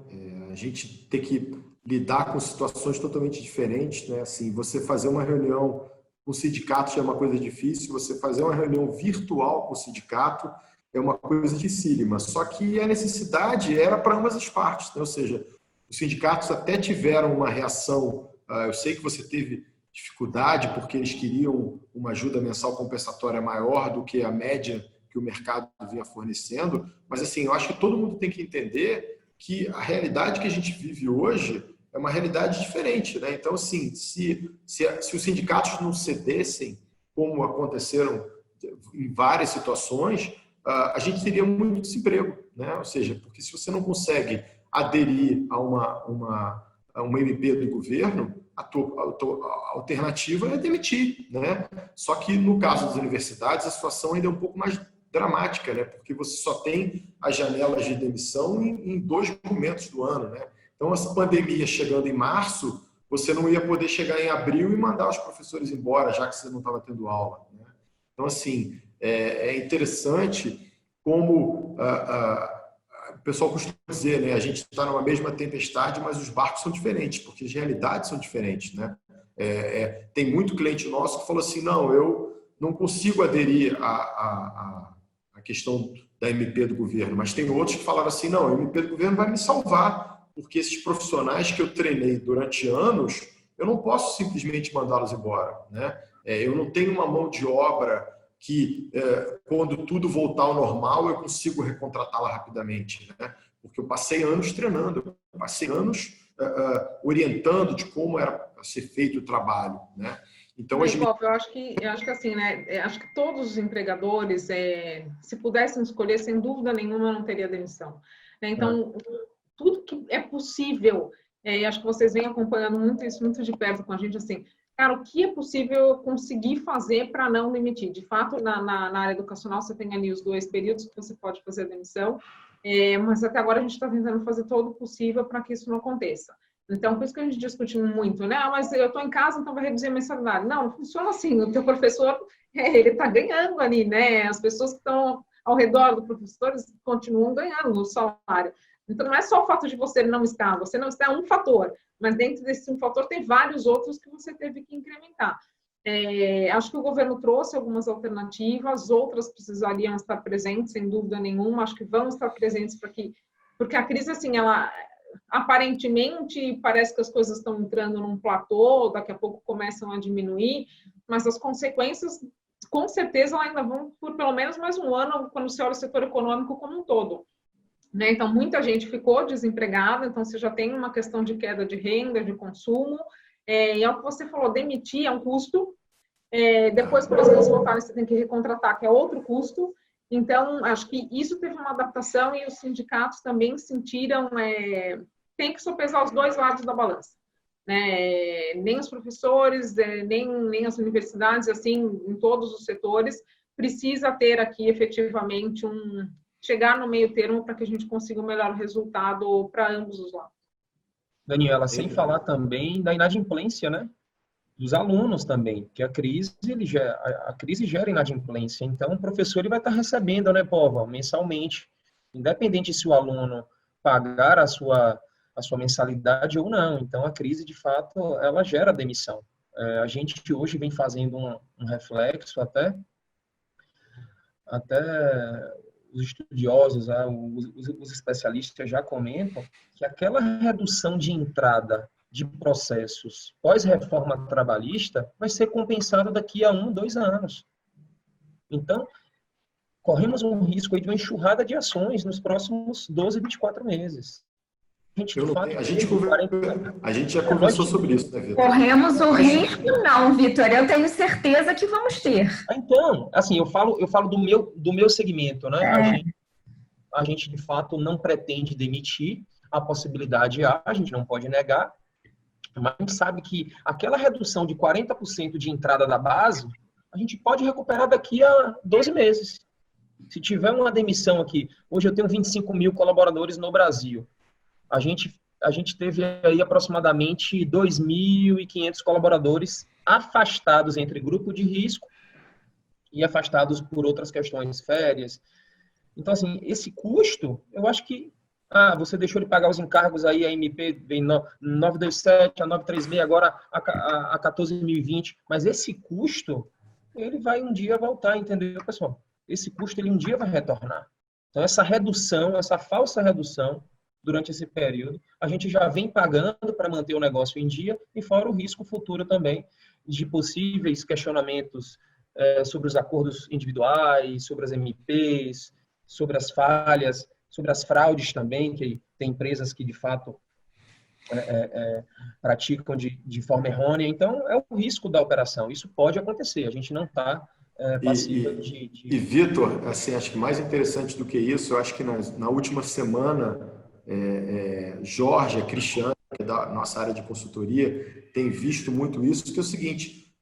A: A gente tem que lidar com situações totalmente diferentes, né? Assim, você fazer uma reunião com o sindicato já é uma coisa difícil, você fazer uma reunião virtual com o sindicato é uma coisa dificílima. Só que a necessidade era para ambas as partes, né? Ou seja, os sindicatos até tiveram uma reação. Eu sei que você teve dificuldade porque eles queriam uma ajuda mensal compensatória maior do que a média que o mercado vinha fornecendo, mas assim, eu acho que todo mundo tem que entender que a realidade que a gente vive hoje é uma realidade diferente, né? Então, assim, se os sindicatos não cedessem, como aconteceram em várias situações, a gente teria muito desemprego, né? Ou seja, porque se você não consegue aderir a uma MP do governo, a alternativa é demitir, né? Só que no caso das universidades, a situação ainda é um pouco mais dramática, né? Porque você só tem as janelas de demissão em 2 momentos do ano, né? Então, essa pandemia chegando em março, você não ia poder chegar em abril e mandar os professores embora, já que você não estava tendo aula, né? Então, assim, é interessante como o pessoal costuma dizer, né? A gente está numa mesma tempestade, mas os barcos são diferentes, porque as realidades são diferentes, né? Tem muito cliente nosso que falou assim, não, eu não consigo aderir a questão da MP do governo, mas tem outros que falaram assim, não, a MP do governo vai me salvar, porque esses profissionais que eu treinei durante anos, eu não posso simplesmente mandá-los embora, né? Eu não tenho uma mão de obra que, quando tudo voltar ao normal, eu consigo recontratá-la rapidamente, né? Porque eu passei anos treinando, eu passei anos orientando de como era para ser feito o trabalho, né? Então,
B: eu acho que assim, né? Acho que todos os empregadores, se pudessem escolher, sem dúvida nenhuma, não teria demissão. Então, tudo que é possível, e acho que vocês vêm acompanhando muito isso muito de perto com a gente, assim, cara, o que é possível conseguir fazer para não demitir? De fato, na área educacional, você tem ali os 2 períodos que você pode fazer a demissão, mas até agora a gente está tentando fazer todo o possível para que isso não aconteça. Então, por isso que a gente discute muito, né? Mas eu estou em casa, então vai reduzir a mensalidade. Não funciona assim. O teu professor, ele está ganhando ali, né? As pessoas que estão ao redor do professor continuam ganhando o salário. Então, não é só o fato de você não estar é um fator, mas dentro desse um fator tem vários outros que você teve que incrementar. Acho que o governo trouxe algumas alternativas, outras precisariam estar presentes, sem dúvida nenhuma. Acho que vão estar presentes porque a crise, assim, ela aparentemente parece que as coisas estão entrando num platô, daqui a pouco começam a diminuir, mas as consequências com certeza ainda vão por pelo menos mais um ano quando você olha o setor econômico como um todo. Né? Então, muita gente ficou desempregada, então você já tem uma questão de queda de renda, de consumo, e é o que você falou, demitir é um custo, depois, quando as coisas voltarem, você tem que recontratar, que é outro custo. Então, acho que isso teve uma adaptação e os sindicatos também sentiram, tem que sopesar os dois lados da balança. Né? Nem os professores, nem as universidades, assim, em todos os setores, precisa ter aqui efetivamente chegar no meio termo para que a gente consiga um melhor resultado para ambos os lados.
E: Daniela, sem falar também da inadimplência, né? Dos alunos também, que a crise gera inadimplência. Então, o professor ele vai estar recebendo, né, Pova, mensalmente, independente se o aluno pagar a sua mensalidade ou não. Então, a crise, de fato, ela gera demissão. A gente hoje vem fazendo um reflexo até os estudiosos, os especialistas já comentam que aquela redução de entrada de processos pós-reforma trabalhista vai ser compensada daqui a 1, 2 anos. Então, corremos um risco aí de uma enxurrada de ações nos próximos 12, 24 meses.
A: A gente já conversou sobre isso, né, Vitor?
D: Corremos o risco, não, Vitor. Eu tenho certeza que vamos ter.
E: Então, assim, eu falo do meu segmento, né? A gente, de fato, não pretende demitir. A possibilidade a gente não pode negar. Mas a gente sabe que aquela redução de 40% de entrada da base, a gente pode recuperar daqui a 12 meses. Se tiver uma demissão aqui, hoje eu tenho 25 mil colaboradores no Brasil. A gente teve aí aproximadamente 2.500 colaboradores afastados entre grupo de risco e afastados por outras questões, férias. Então, assim, esse custo, eu acho que você deixou de pagar os encargos aí, a MP vem 927, a 936, agora a 14.020, mas esse custo, ele vai um dia voltar, entendeu, pessoal? Esse custo, ele um dia vai retornar. Então, essa redução, essa falsa redução, durante esse período, a gente já vem pagando para manter o negócio em dia, e fora o risco futuro também de possíveis questionamentos sobre os acordos individuais, sobre as MPs, sobre as falhas, sobre as fraudes também, que tem empresas que, de fato, praticam de forma errônea. Então, é o risco da operação. Isso pode acontecer. A gente não está passível de...
A: E, Vitor, assim, acho que mais interessante do que isso, eu acho que na última semana, Jorge, a Cristiane, que é da nossa área de consultoria, tem visto muito isso, que é o seguinte: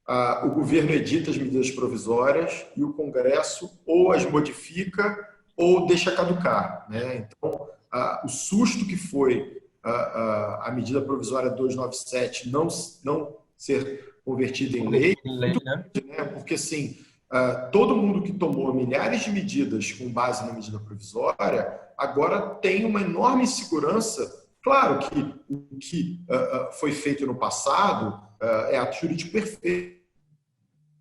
A: o governo edita as medidas provisórias e o Congresso ou as modifica ou deixa caducar, né? Então, o susto que foi a medida provisória 297 não ser convertida em lei, né? Porque, assim, todo mundo que tomou milhares de medidas com base na medida provisória, agora tem uma enorme insegurança. Claro que o que foi feito no passado é ato jurídico perfeito.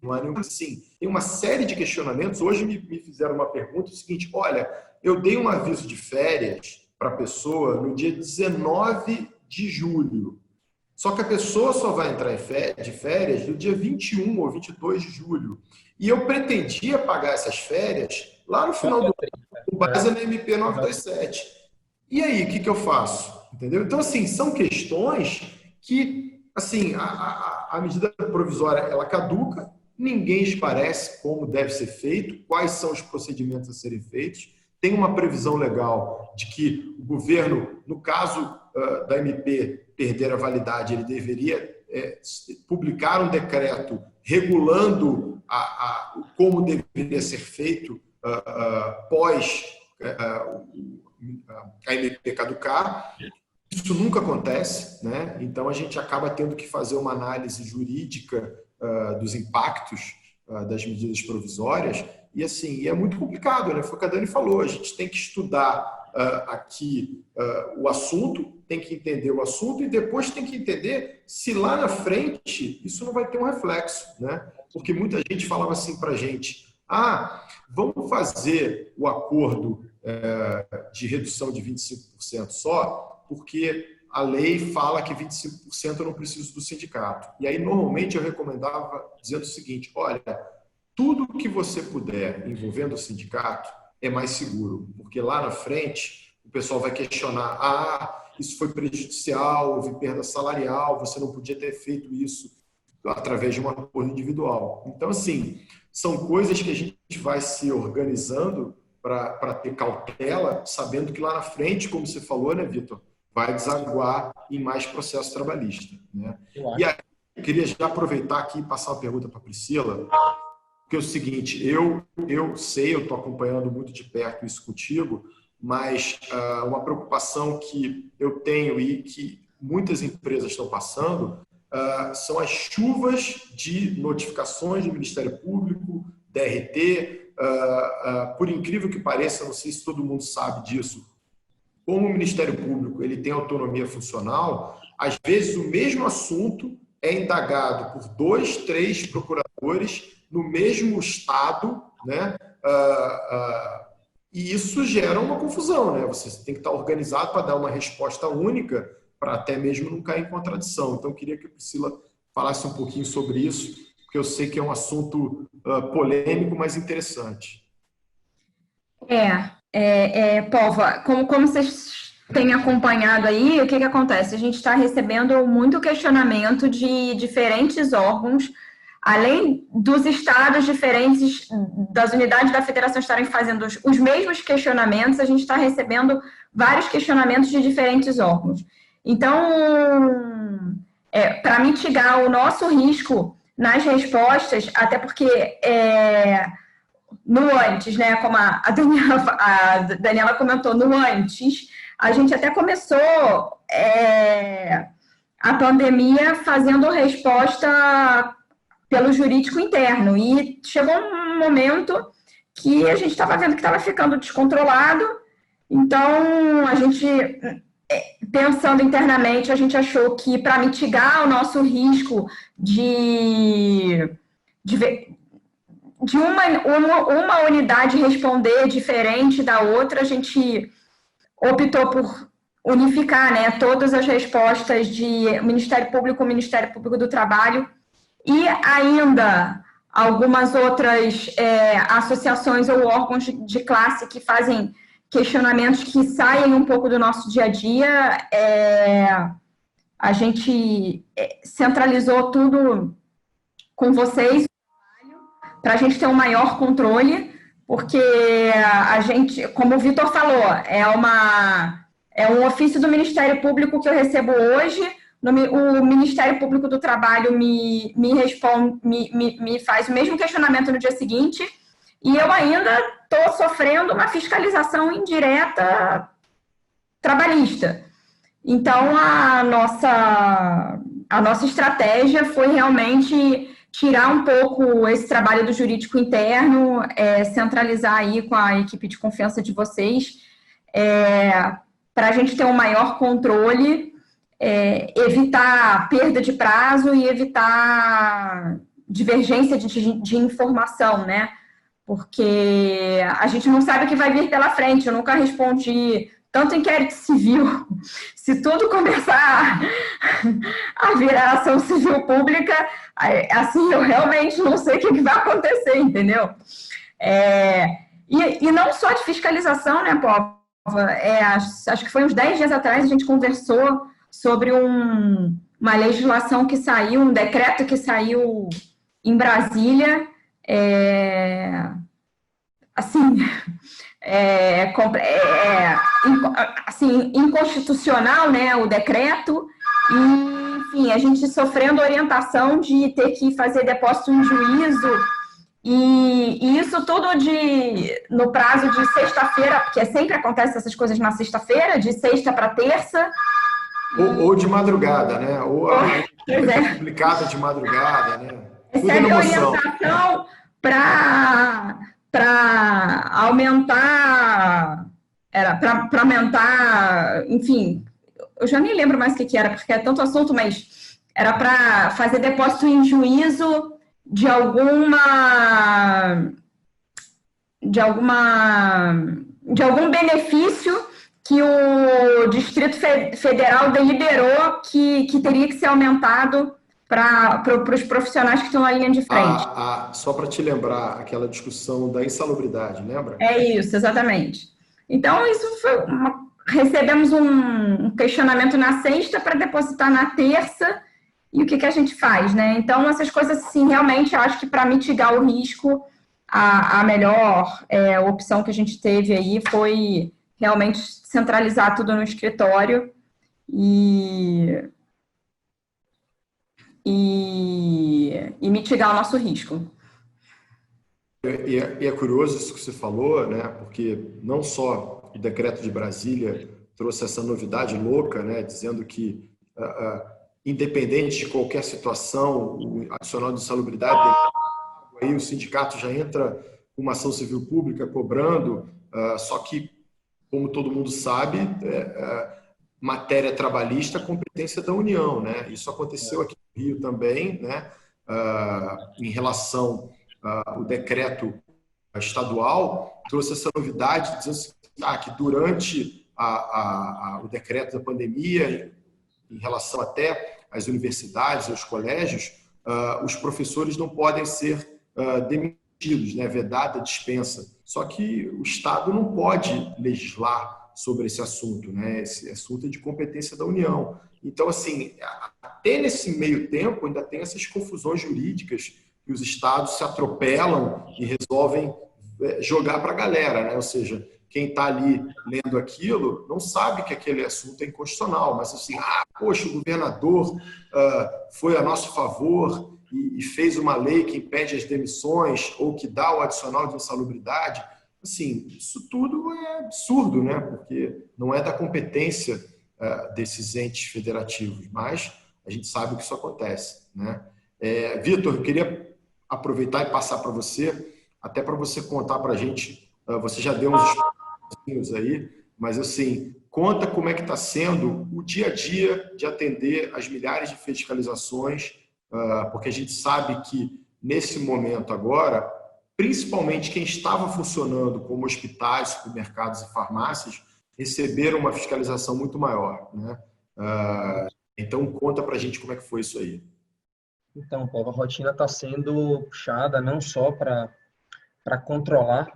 A: Não é nenhum assim. Tem uma série de questionamentos. Hoje me fizeram uma pergunta, o seguinte: olha, eu dei um aviso de férias para a pessoa no dia 19 de julho. Só que a pessoa só vai entrar de férias no dia 21 ou 22 de julho. E eu pretendia pagar essas férias lá no final do ano, com base na MP 927. E aí, o que eu faço? Entendeu? Então, assim, são questões que, assim, a medida provisória, ela caduca, ninguém esclarece como deve ser feito, quais são os procedimentos a serem feitos. Tem uma previsão legal de que o governo, no caso da MP perder a validade, ele deveria publicar um decreto regulando como deveria ser feito pós a MP caducar. Isso nunca acontece, né? Então a gente acaba tendo que fazer uma análise jurídica dos impactos das medidas provisórias, e assim, é muito complicado, né? Foi o que a Dani falou, a gente tem que estudar aqui o assunto, tem que entender o assunto, e depois tem que entender se lá na frente isso não vai ter um reflexo, né? Porque muita gente falava assim para a gente: vamos fazer o acordo de redução de 25% só, porque a lei fala que 25% eu não preciso do sindicato. E aí, normalmente, eu recomendava dizendo o seguinte: olha, tudo que você puder envolvendo o sindicato é mais seguro, porque lá na frente o pessoal vai questionar, isso foi prejudicial, houve perda salarial, você não podia ter feito isso através de um acordo individual. Então, assim, são coisas que a gente vai se organizando para ter cautela, sabendo que lá na frente, como você falou, né, Vitor, vai desaguar em mais processo trabalhista, né? E aí, eu queria já aproveitar aqui e passar uma pergunta para a Priscila, porque é o seguinte, eu sei, eu estou acompanhando muito de perto isso contigo, mas uma preocupação que eu tenho e que muitas empresas estão passando são as chuvas de notificações do Ministério Público, DRT. Por incrível que pareça, não sei se todo mundo sabe disso, como o Ministério Público ele tem autonomia funcional, às vezes o mesmo assunto é indagado por 2, 3 procuradores no mesmo estado, né? E isso gera uma confusão, né? Você tem que estar organizado para dar uma resposta única, para até mesmo não cair em contradição. Então, eu queria que a Priscila falasse um pouquinho sobre isso, porque eu sei que é um assunto polêmico, mas interessante.
D: Pova, como vocês têm acompanhado aí, o que acontece? A gente está recebendo muito questionamento de diferentes órgãos, além dos estados diferentes, das unidades da federação estarem fazendo os mesmos questionamentos, a gente está recebendo vários questionamentos de diferentes órgãos. Então, para mitigar o nosso risco nas respostas, até porque no antes, né, como a Daniela comentou, no antes, a gente até começou a pandemia fazendo resposta pelo jurídico interno, e chegou um momento que a gente estava vendo que estava ficando descontrolado, então a gente, pensando internamente, a gente achou que para mitigar o nosso risco de uma unidade responder diferente da outra, a gente optou por unificar, né, todas as respostas de Ministério Público do Trabalho, e ainda algumas outras associações ou órgãos de classe que fazem questionamentos que saem um pouco do nosso dia a dia. A gente centralizou tudo com vocês para a gente ter um maior controle, porque a gente, como o Vitor falou, é um ofício do Ministério Público que eu recebo hoje. O Ministério Público do Trabalho me faz o mesmo questionamento no dia seguinte, e eu ainda estou sofrendo uma fiscalização indireta trabalhista. Então, a nossa estratégia foi realmente tirar um pouco esse trabalho do jurídico interno, centralizar aí com a equipe de confiança de vocês, para a gente ter um maior controle, evitar perda de prazo e evitar divergência de informação, né? Porque a gente não sabe o que vai vir pela frente. Eu nunca respondi tanto inquérito civil. Se tudo começar a virar ação civil pública, assim, eu realmente não sei o que vai acontecer, entendeu? E não só de fiscalização, né, Pova? Acho que foi uns 10 dias atrás a gente conversou sobre uma legislação que saiu, um decreto que em Brasília, inconstitucional, né, o decreto, e, enfim, a gente sofrendo orientação de ter que fazer depósito em juízo, e isso tudo no prazo de sexta-feira, porque sempre acontece essas coisas na sexta-feira, de sexta para terça.
A: Ou de madrugada, né? Ou publicada de madrugada, né?
D: Recebe orientação para aumentar, para aumentar, enfim, eu já nem lembro mais o que era, porque é tanto assunto, mas era para fazer depósito em juízo de algum benefício que o Distrito Federal deliberou que teria que ser aumentado para os profissionais que estão na linha de frente.
A: Só para te lembrar, aquela discussão da insalubridade, lembra?
D: É isso, exatamente. Então, isso foi recebemos um questionamento na sexta para depositar na terça, e o que a gente faz, né? Então, essas coisas, sim, realmente, eu acho que para mitigar o risco, a melhor opção que a gente teve aí foi realmente centralizar tudo no escritório e mitigar o nosso risco.
A: E é curioso isso que você falou, né? Porque não só o decreto de Brasília trouxe essa novidade louca, né? Dizendo que, independente de qualquer situação, o adicional de insalubridade, aí o sindicato já entra com uma ação civil pública cobrando, só que, como todo mundo sabe, matéria trabalhista é competência da União, né? Isso aconteceu aqui no Rio também, né? Em relação ao decreto estadual, trouxe essa novidade, dizendo que durante o decreto da pandemia, em relação até às universidades, aos colégios, os professores não podem ser demitidos, né? Vedada a dispensa. Só que o Estado não pode legislar sobre esse assunto, né? Esse assunto é de competência da União. Então, assim, até nesse meio tempo ainda tem essas confusões jurídicas que os estados se atropelam e resolvem jogar para a galera, né? Ou seja, quem está ali lendo aquilo não sabe que aquele assunto é inconstitucional, mas assim, poxa, o governador foi a nosso favor e fez uma lei que impede as demissões ou que dá o adicional de insalubridade. Assim, isso tudo é absurdo, né? Porque não é da competência desses entes federativos, mas a gente sabe que isso acontece, né? Vitor, eu queria aproveitar e passar para você, até para você contar para a gente, você já deu uns espacinhos aí, mas assim, conta como é que está sendo o dia a dia de atender as milhares de fiscalizações, porque a gente sabe que nesse momento agora, principalmente quem estava funcionando como hospitais, supermercados e farmácias, receberam uma fiscalização muito maior, né? Então, conta para a gente como é que foi isso aí.
E: Então, Paulo, a rotina está sendo puxada não só para controlar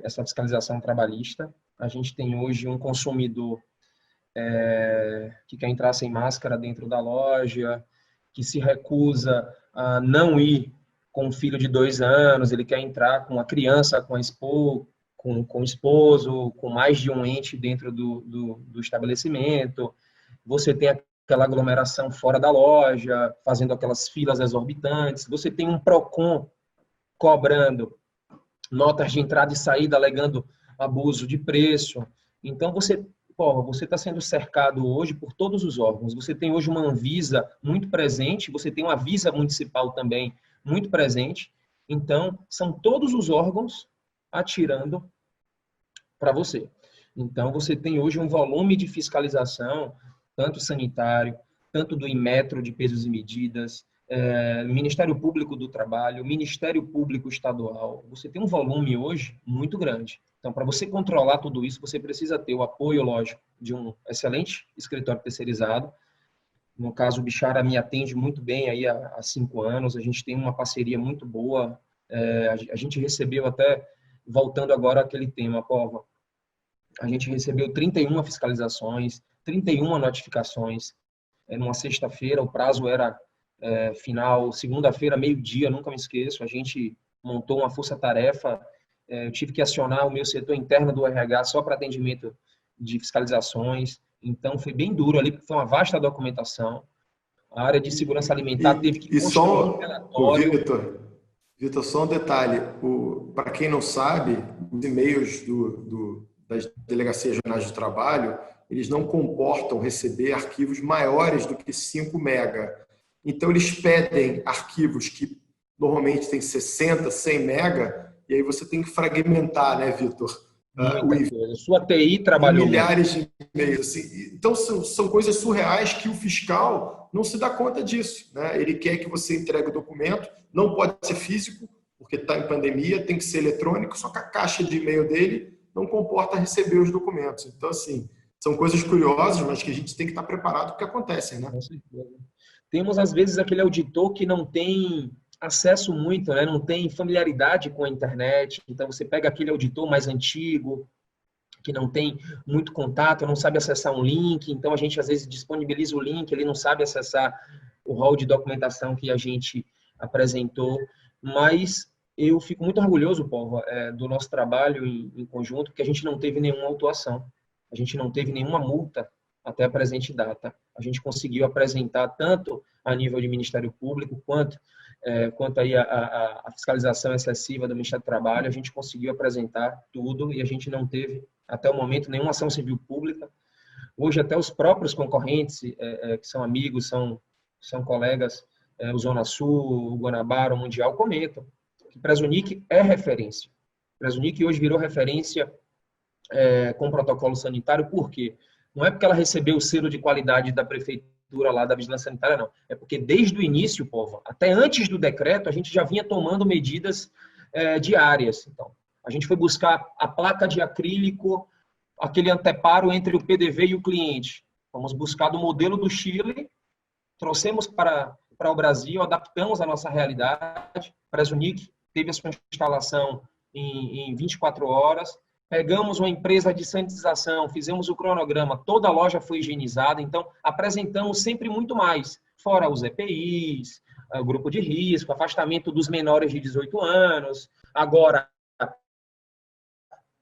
E: essa fiscalização trabalhista. A gente tem hoje um consumidor que quer entrar sem máscara dentro da loja, que se recusa a não ir com um filho de 2 anos, ele quer entrar com a criança, com o esposo, com mais de um ente dentro do estabelecimento. Você tem aquela aglomeração fora da loja, fazendo aquelas filas exorbitantes. Você tem um PROCON cobrando notas de entrada e saída, alegando abuso de preço. Então, você está sendo cercado hoje por todos os órgãos. Você tem hoje uma Anvisa muito presente, você tem uma Visa municipal também muito presente. Então, são todos os órgãos atirando para você. Então, você tem hoje um volume de fiscalização, tanto sanitário, tanto do Inmetro de pesos e medidas, Ministério Público do Trabalho, Ministério Público Estadual. Você tem um volume hoje muito grande. Então, para você controlar tudo isso, você precisa ter o apoio, lógico, de um excelente escritório terceirizado. No caso, o Bichara me atende muito bem aí há 5 anos. A gente tem uma parceria muito boa. A gente recebeu até, voltando agora àquele tema, Pova, a gente recebeu 31 fiscalizações, 31 notificações. Numa sexta-feira, o prazo era final, segunda-feira, meio-dia, nunca me esqueço. A gente montou uma força-tarefa. Eu tive que acionar o meu setor interno do RH só para atendimento de fiscalizações. Então, foi bem duro ali, porque foi uma vasta documentação. A área de segurança alimentar teve que construir um relatório.
A: Vitor, só um detalhe. Para quem não sabe, os e-mails das delegacias regionais de trabalho, eles não comportam receber arquivos maiores do que 5 mega. Então, eles pedem arquivos que normalmente têm 60, 100 mega, e aí você tem que fragmentar, né, Vitor?
E: Sua TI trabalhou
A: milhares de e-mails. Assim. Então, são coisas surreais que o fiscal não se dá conta disso, né? Ele quer que você entregue o documento, não pode ser físico, porque está em pandemia, tem que ser eletrônico, só que a caixa de e-mail dele não comporta receber os documentos. Então, assim, são coisas curiosas, mas que a gente tem que estar preparado para o que acontece, né?
E: Com certeza. temos, às vezes, aquele auditor que não tem acesso muito, né? Não tem familiaridade com a internet. Então, você pega aquele auditor mais antigo, que não tem muito contato, não sabe acessar um link. Então, a gente, às vezes, disponibiliza o link, ele não sabe acessar o rol de documentação que a gente apresentou. Mas eu fico muito orgulhoso, Povo, do nosso trabalho em conjunto, porque a gente não teve nenhuma autuação. A gente não teve nenhuma multa até a presente data. A gente conseguiu apresentar tanto a nível de Ministério Público, quanto aí a fiscalização excessiva do Ministério do Trabalho, a gente conseguiu apresentar tudo e a gente não teve, até o momento, nenhuma ação civil pública. Hoje, até os próprios concorrentes, que são amigos, são colegas, o Zona Sul, o Guanabara, o Mundial, comentam que Presunic é referência. Presunic hoje virou referência com protocolo sanitário, por quê? Não é porque ela recebeu o selo de qualidade da prefeitura lá, da vigilância sanitária, não. É porque desde o início, Povo, até antes do decreto, a gente já vinha tomando medidas diárias. Então, a gente foi buscar a placa de acrílico, aquele anteparo entre o PDV e o cliente. Vamos buscar do modelo do Chile, trouxemos para o Brasil, adaptamos a nossa realidade. Presunic teve a sua instalação em 24 horas. Pegamos uma empresa de sanitização, fizemos o cronograma, toda a loja foi higienizada, então apresentamos sempre muito mais, fora os EPIs, o grupo de risco, afastamento dos menores de 18 anos, agora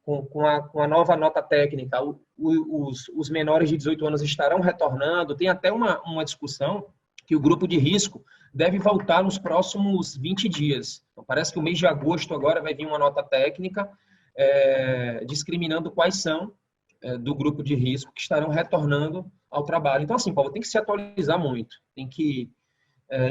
E: com a nova nota técnica, os menores de 18 anos estarão retornando, tem até uma discussão que o grupo de risco deve voltar nos próximos 20 dias. Então, parece que o mês de agosto agora vai vir uma nota técnica discriminando quais são do grupo de risco que estarão retornando ao trabalho. Então, assim, Paulo, tem que se atualizar muito, tem que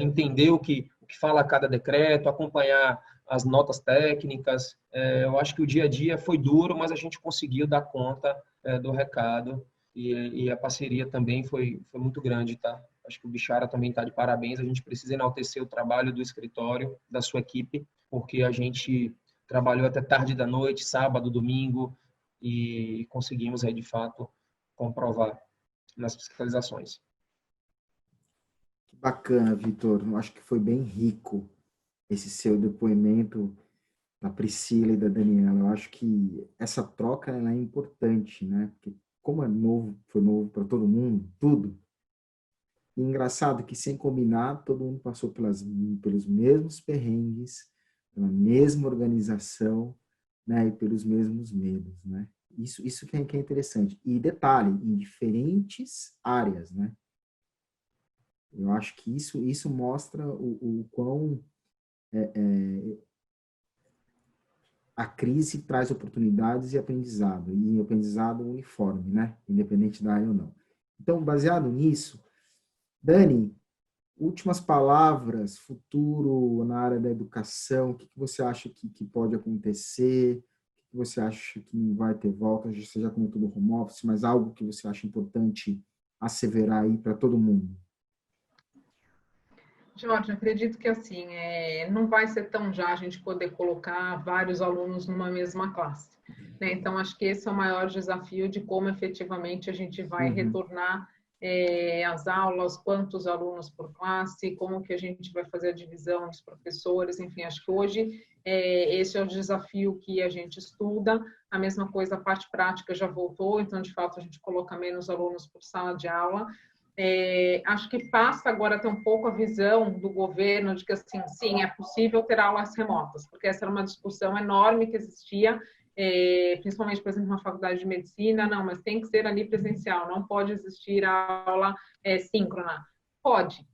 E: entender o que fala cada decreto, acompanhar as notas técnicas. Eu acho que o dia a dia foi duro, mas a gente conseguiu dar conta do recado e a parceria também foi muito grande, tá? Acho que o Bichara também está de parabéns. A gente precisa enaltecer o trabalho do escritório, da sua equipe, porque a gente trabalhou até tarde da noite, sábado, domingo, e conseguimos aí, de fato, comprovar nas fiscalizações.
C: Que bacana, Vitor. Eu acho que foi bem rico esse seu depoimento da Priscila e da Daniela. Eu acho que essa troca ela é importante, né? Porque como foi novo para todo mundo, tudo. E engraçado que, sem combinar, todo mundo passou pelos mesmos perrengues, pela mesma organização, né, e pelos mesmos medos, né? Isso que é interessante. E detalhe, em diferentes áreas, né? Eu acho que isso mostra o quão a crise traz oportunidades e aprendizado uniforme, né? Independente da área ou não. Então, baseado nisso, Dani, últimas palavras, futuro na área da educação, o que você acha que pode acontecer, o que você acha que não vai ter volta, você já comentou do home office, mas algo que você acha importante asseverar aí para todo mundo?
B: Jorge, acredito que assim, não vai ser tão já a gente poder colocar vários alunos numa mesma classe, né? Então, acho que esse é o maior desafio de como efetivamente a gente vai retornar as aulas, quantos alunos por classe, como que a gente vai fazer a divisão dos professores, enfim, acho que hoje esse é o desafio que a gente estuda. A mesma coisa, a parte prática já voltou, então, de fato, a gente coloca menos alunos por sala de aula. Acho que passa agora até um pouco a visão do governo de que, assim, sim, é possível ter aulas remotas, porque essa era uma discussão enorme que existia, principalmente, por exemplo, na faculdade de medicina, não, mas tem que ser ali presencial, não pode existir a aula síncrona. Pode,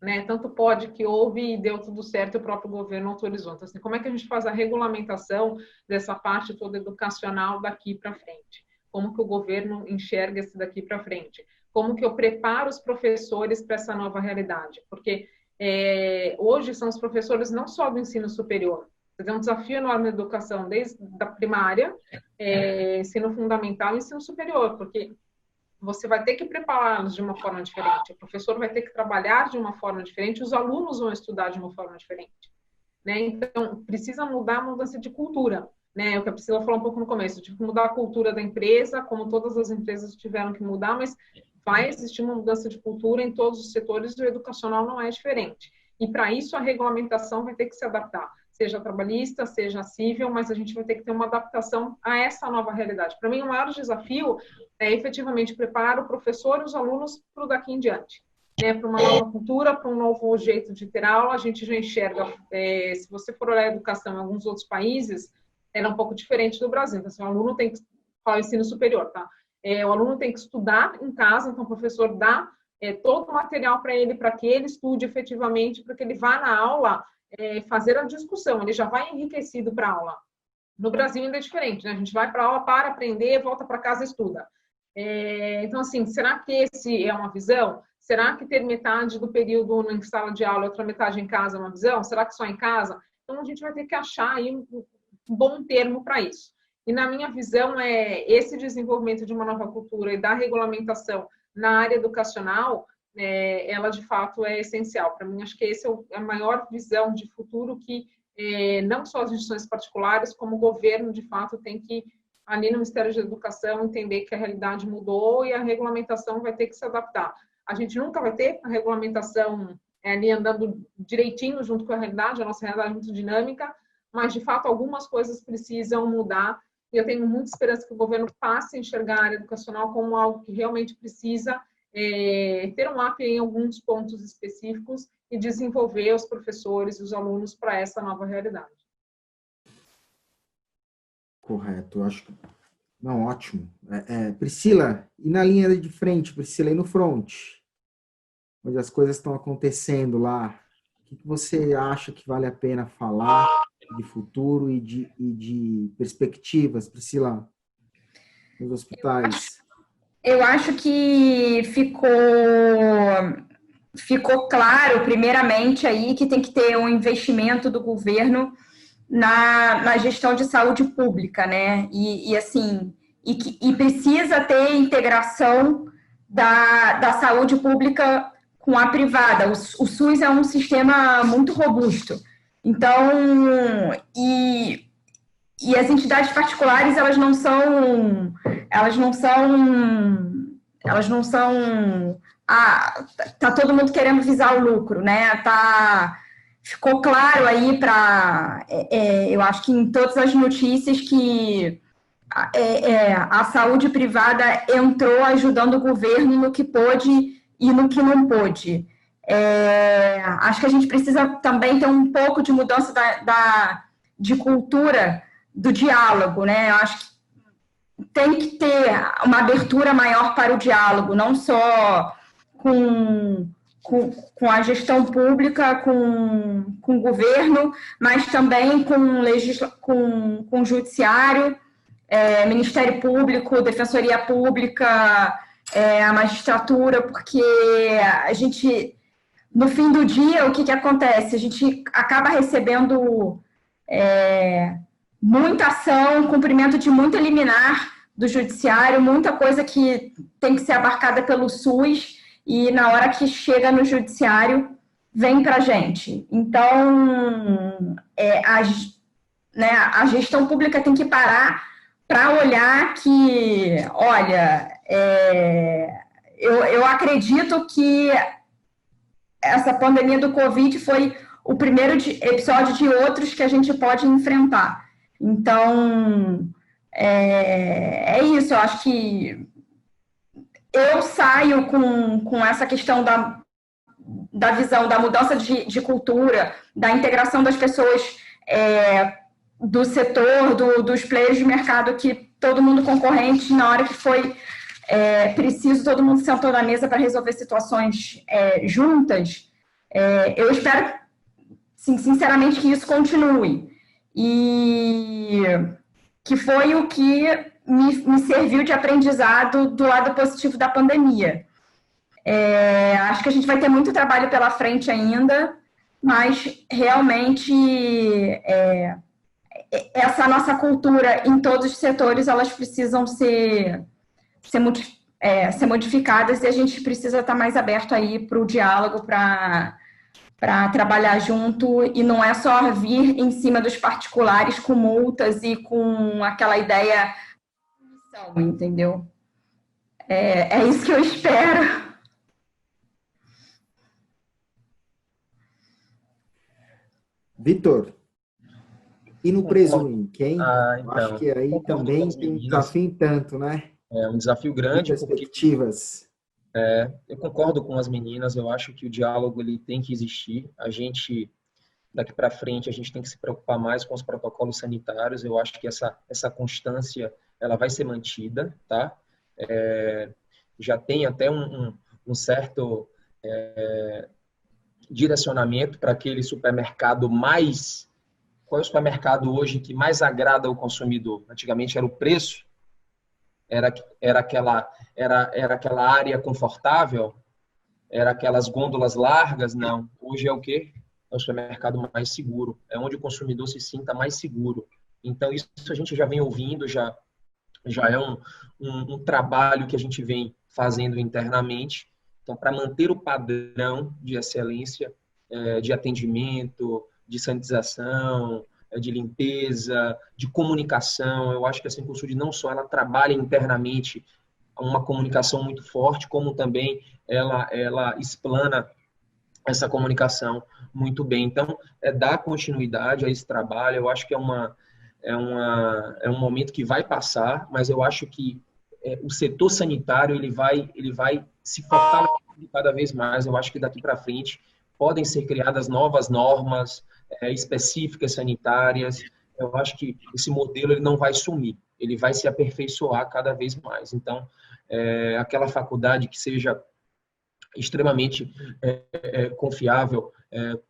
B: né? Tanto pode que houve e deu tudo certo e o próprio governo autorizou. Então, assim, como é que a gente faz a regulamentação dessa parte toda educacional daqui para frente? Como que o governo enxerga isso daqui para frente? Como que eu preparo os professores para essa nova realidade? Porque hoje são os professores não só do ensino superior, é um desafio enorme na educação, desde a primária, ensino fundamental e ensino superior, porque você vai ter que prepará-los de uma forma diferente, o professor vai ter que trabalhar de uma forma diferente, os alunos vão estudar de uma forma diferente, né? Então, precisa mudar a mudança de cultura. né? O que a Priscila falou um pouco no começo, tive que mudar a cultura da empresa, como todas as empresas tiveram que mudar, mas vai existir uma mudança de cultura em todos os setores e o educacional não é diferente. E para isso a regulamentação vai ter que se adaptar, seja trabalhista, seja civil, mas a gente vai ter que ter uma adaptação a essa nova realidade. Para mim, o maior desafio é efetivamente preparar o professor e os alunos para o daqui em diante. Para uma nova cultura, para um novo jeito de ter aula. A gente já enxerga, se você for olhar a educação em alguns outros países, é um pouco diferente do Brasil. Então, assim, o aluno tem que falar o ensino superior, tá? O aluno tem que estudar em casa, então o professor dá todo o material para que ele estude efetivamente, para que ele vá na aula fazer a discussão, ele já vai enriquecido para a aula. No Brasil ainda é diferente, né? A gente vai para a aula para aprender, volta para casa e estuda. Então, assim, será que esse é uma visão? Será que ter metade do período em sala de aula e outra metade em casa é uma visão? Será que só em casa? Então, a gente vai ter que achar aí um bom termo para isso. E, na minha visão, esse desenvolvimento de uma nova cultura e da regulamentação na área educacional, ela, de fato, é essencial. Para mim, acho que essa é a maior visão de futuro que não só as instituições particulares, como o governo, de fato, tem que, ali no Ministério da Educação, entender que a realidade mudou e a regulamentação vai ter que se adaptar. A gente nunca vai ter a regulamentação ali andando direitinho junto com a realidade, a nossa realidade é muito dinâmica, mas, de fato, algumas coisas precisam mudar e eu tenho muita esperança que o governo passe a enxergar a área educacional como algo que realmente precisa ter um up em alguns pontos específicos e desenvolver os professores e os alunos para essa nova realidade.
C: Correto, acho que... Não, ótimo. Priscila, e na linha de frente, Priscila, e no front, onde as coisas estão acontecendo lá, o que você acha que vale a pena falar de futuro e de perspectivas, Priscila, nos hospitais?
D: Eu acho que ficou claro, primeiramente, aí que tem que ter um investimento do governo na gestão de saúde pública, né? E precisa ter integração da saúde pública com a privada. O SUS é um sistema muito robusto. Então, e as entidades particulares, elas não são tá todo mundo querendo visar o lucro, né? Ficou claro aí eu acho que em todas as notícias que a saúde privada entrou ajudando o governo no que pôde e no que não pôde. Acho que a gente precisa também ter um pouco de mudança de cultura do diálogo, né? Eu acho que tem que ter uma abertura maior para o diálogo, não só com a gestão pública, com o governo, mas também com o judiciário, Ministério Público, Defensoria Pública, a magistratura, porque a gente, no fim do dia, o que acontece? A gente acaba recebendo muita ação, cumprimento de muita liminar do judiciário, muita coisa que tem que ser abarcada pelo SUS, e na hora que chega no judiciário, vem para a gente. Então, a gestão pública tem que parar para olhar que, olha, eu acredito que essa pandemia do Covid foi o primeiro episódio de outros que a gente pode enfrentar. Então, é isso, eu acho que eu saio com essa questão da visão, da mudança de cultura, da integração das pessoas do setor, dos players de mercado, que todo mundo concorrente, na hora que foi preciso, todo mundo sentou na mesa para resolver situações juntas. Eu espero, sim, sinceramente, que isso continue. E que foi o que me serviu de aprendizado do lado positivo da pandemia. Acho que a gente vai ter muito trabalho pela frente ainda, mas realmente essa nossa cultura em todos os setores, elas precisam ser modificadas, e a gente precisa estar mais aberto aí para o diálogo, para para trabalhar junto, e não é só vir em cima dos particulares com multas e com aquela ideia, entendeu? É isso que eu espero.
C: Vitor, e no Presulink, hein?
E: Então,
C: acho que aí também tem um desafio em tanto, né?
E: É um desafio grande.
C: Perspectivas.
E: Eu concordo com as meninas, eu acho que o diálogo ele tem que existir. A gente, daqui para frente, a gente tem que se preocupar mais com os protocolos sanitários. Eu acho que essa constância ela vai ser mantida, tá? Já tem até um certo direcionamento para aquele supermercado mais... Qual é o supermercado hoje que mais agrada o consumidor? Antigamente era o preço, era aquela área confortável, era aquelas gôndolas largas. Não, hoje é o quê? É o supermercado mais seguro, é onde o consumidor se sinta mais seguro. Então, isso a gente já vem ouvindo, já é um trabalho que a gente vem fazendo internamente. Então, para manter o padrão de excelência, de atendimento, de sanitização, de limpeza, de comunicação, eu acho que a Cencosud não só ela trabalha internamente uma comunicação muito forte, como também ela explana essa comunicação muito bem. Então, dar continuidade a esse trabalho, eu acho que é um momento que vai passar, mas eu acho que o setor sanitário ele vai se fortalecer cada vez mais. Eu acho que daqui para frente podem ser criadas novas normas específicas sanitárias. Eu acho que esse modelo ele não vai sumir, ele vai se aperfeiçoar cada vez mais. Então, aquela faculdade que seja extremamente confiável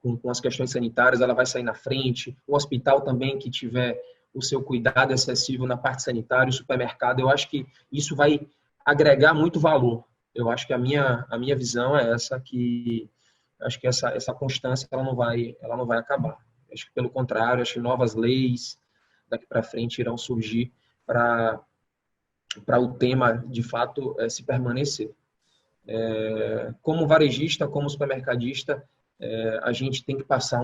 E: com as questões sanitárias, ela vai sair na frente. O hospital também que tiver o seu cuidado excessivo na parte sanitária, o supermercado, eu acho que isso vai agregar muito valor. Eu acho que a minha visão é essa, que acho que essa constância ela não vai acabar. Acho que pelo contrário, acho que novas leis daqui para frente irão surgir para o tema de fato se permanecer. Como varejista, como supermercadista, a gente tem que passar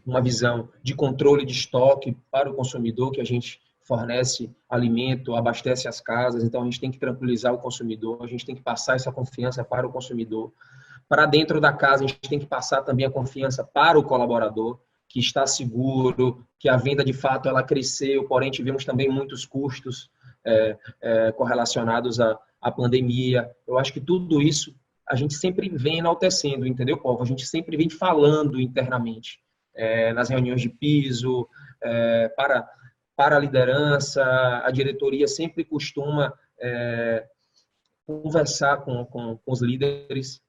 E: uma visão de controle de estoque para o consumidor, que a gente fornece alimento, abastece as casas, então a gente tem que tranquilizar o consumidor, a gente tem que passar essa confiança para o consumidor. Para dentro da casa, a gente tem que passar também a confiança para o colaborador, que está seguro, que a venda de fato ela cresceu, porém tivemos também muitos custos correlacionados à pandemia. Eu acho que tudo isso a gente sempre vem enaltecendo, entendeu, povo? A gente sempre vem falando internamente, nas reuniões de piso, para a liderança, a diretoria sempre costuma conversar com os líderes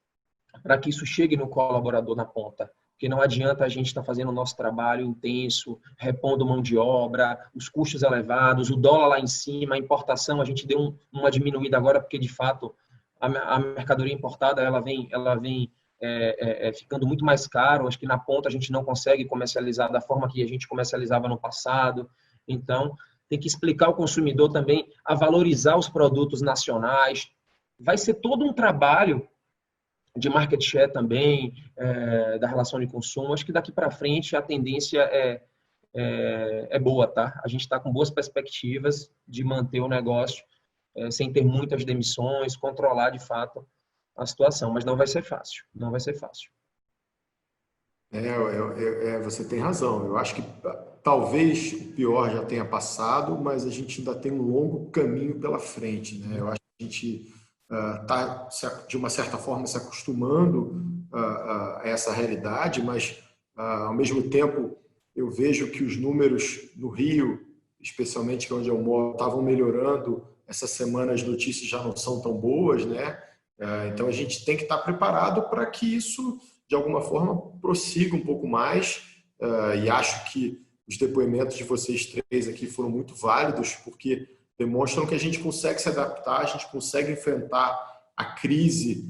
E: para que isso chegue no colaborador na ponta. Porque não adianta a gente estar fazendo o nosso trabalho intenso, repondo mão de obra, os custos elevados, o dólar lá em cima, a importação, a gente deu uma diminuída agora, porque de fato a mercadoria importada ela vem ficando muito mais caro. Acho que na ponta a gente não consegue comercializar da forma que a gente comercializava no passado. Então, tem que explicar ao consumidor também a valorizar os produtos nacionais. Vai ser todo um trabalho de market share também, da relação de consumo. Acho que daqui para frente a tendência é boa, tá? A gente está com boas perspectivas de manter o negócio sem ter muitas demissões, controlar de fato a situação, mas não vai ser fácil, não vai ser fácil.
A: Você tem razão. Eu acho que talvez o pior já tenha passado, mas a gente ainda tem um longo caminho pela frente, né? Eu acho que a gente está, de uma certa forma, se acostumando a essa realidade, mas, ao mesmo tempo, eu vejo que os números no Rio, especialmente que é onde eu moro, estavam melhorando. Essa semana as notícias já não são tão boas, né? Então, a gente tem que estar preparado para que isso, de alguma forma, prossiga um pouco mais. E acho que os depoimentos de vocês três aqui foram muito válidos, porque demonstram que a gente consegue se adaptar, a gente consegue enfrentar a crise,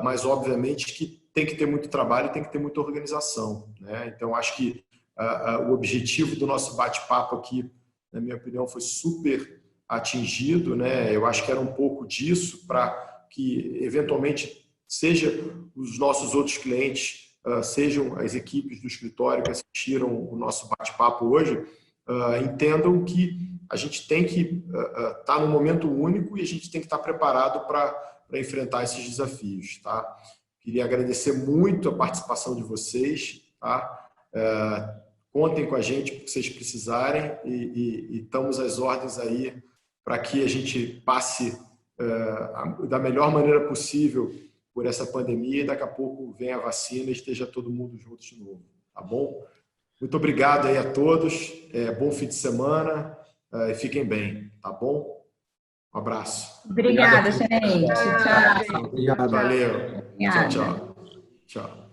A: mas obviamente que tem que ter muito trabalho e tem que ter muita organização, né? Então, acho que o objetivo do nosso bate-papo aqui, na minha opinião, foi super atingido, né? Eu acho que era um pouco disso, para que eventualmente seja os nossos outros clientes, sejam as equipes do escritório que assistiram o nosso bate-papo hoje, entendam que a gente tem que estar num momento único e a gente tem que estar preparado para enfrentar esses desafios. Tá? Queria agradecer muito a participação de vocês. Tá? Contem com a gente o que vocês precisarem e estamos às ordens aí para que a gente passe da melhor maneira possível por essa pandemia e daqui a pouco venha a vacina e esteja todo mundo junto de novo. Tá bom? Muito obrigado aí a todos. Bom fim de semana e fiquem bem. Tá bom? Um abraço.
D: Obrigada, gente. Tchau.
C: Obrigado.
A: Valeu.
D: Obrigada.
A: Tchau, tchau. Tchau.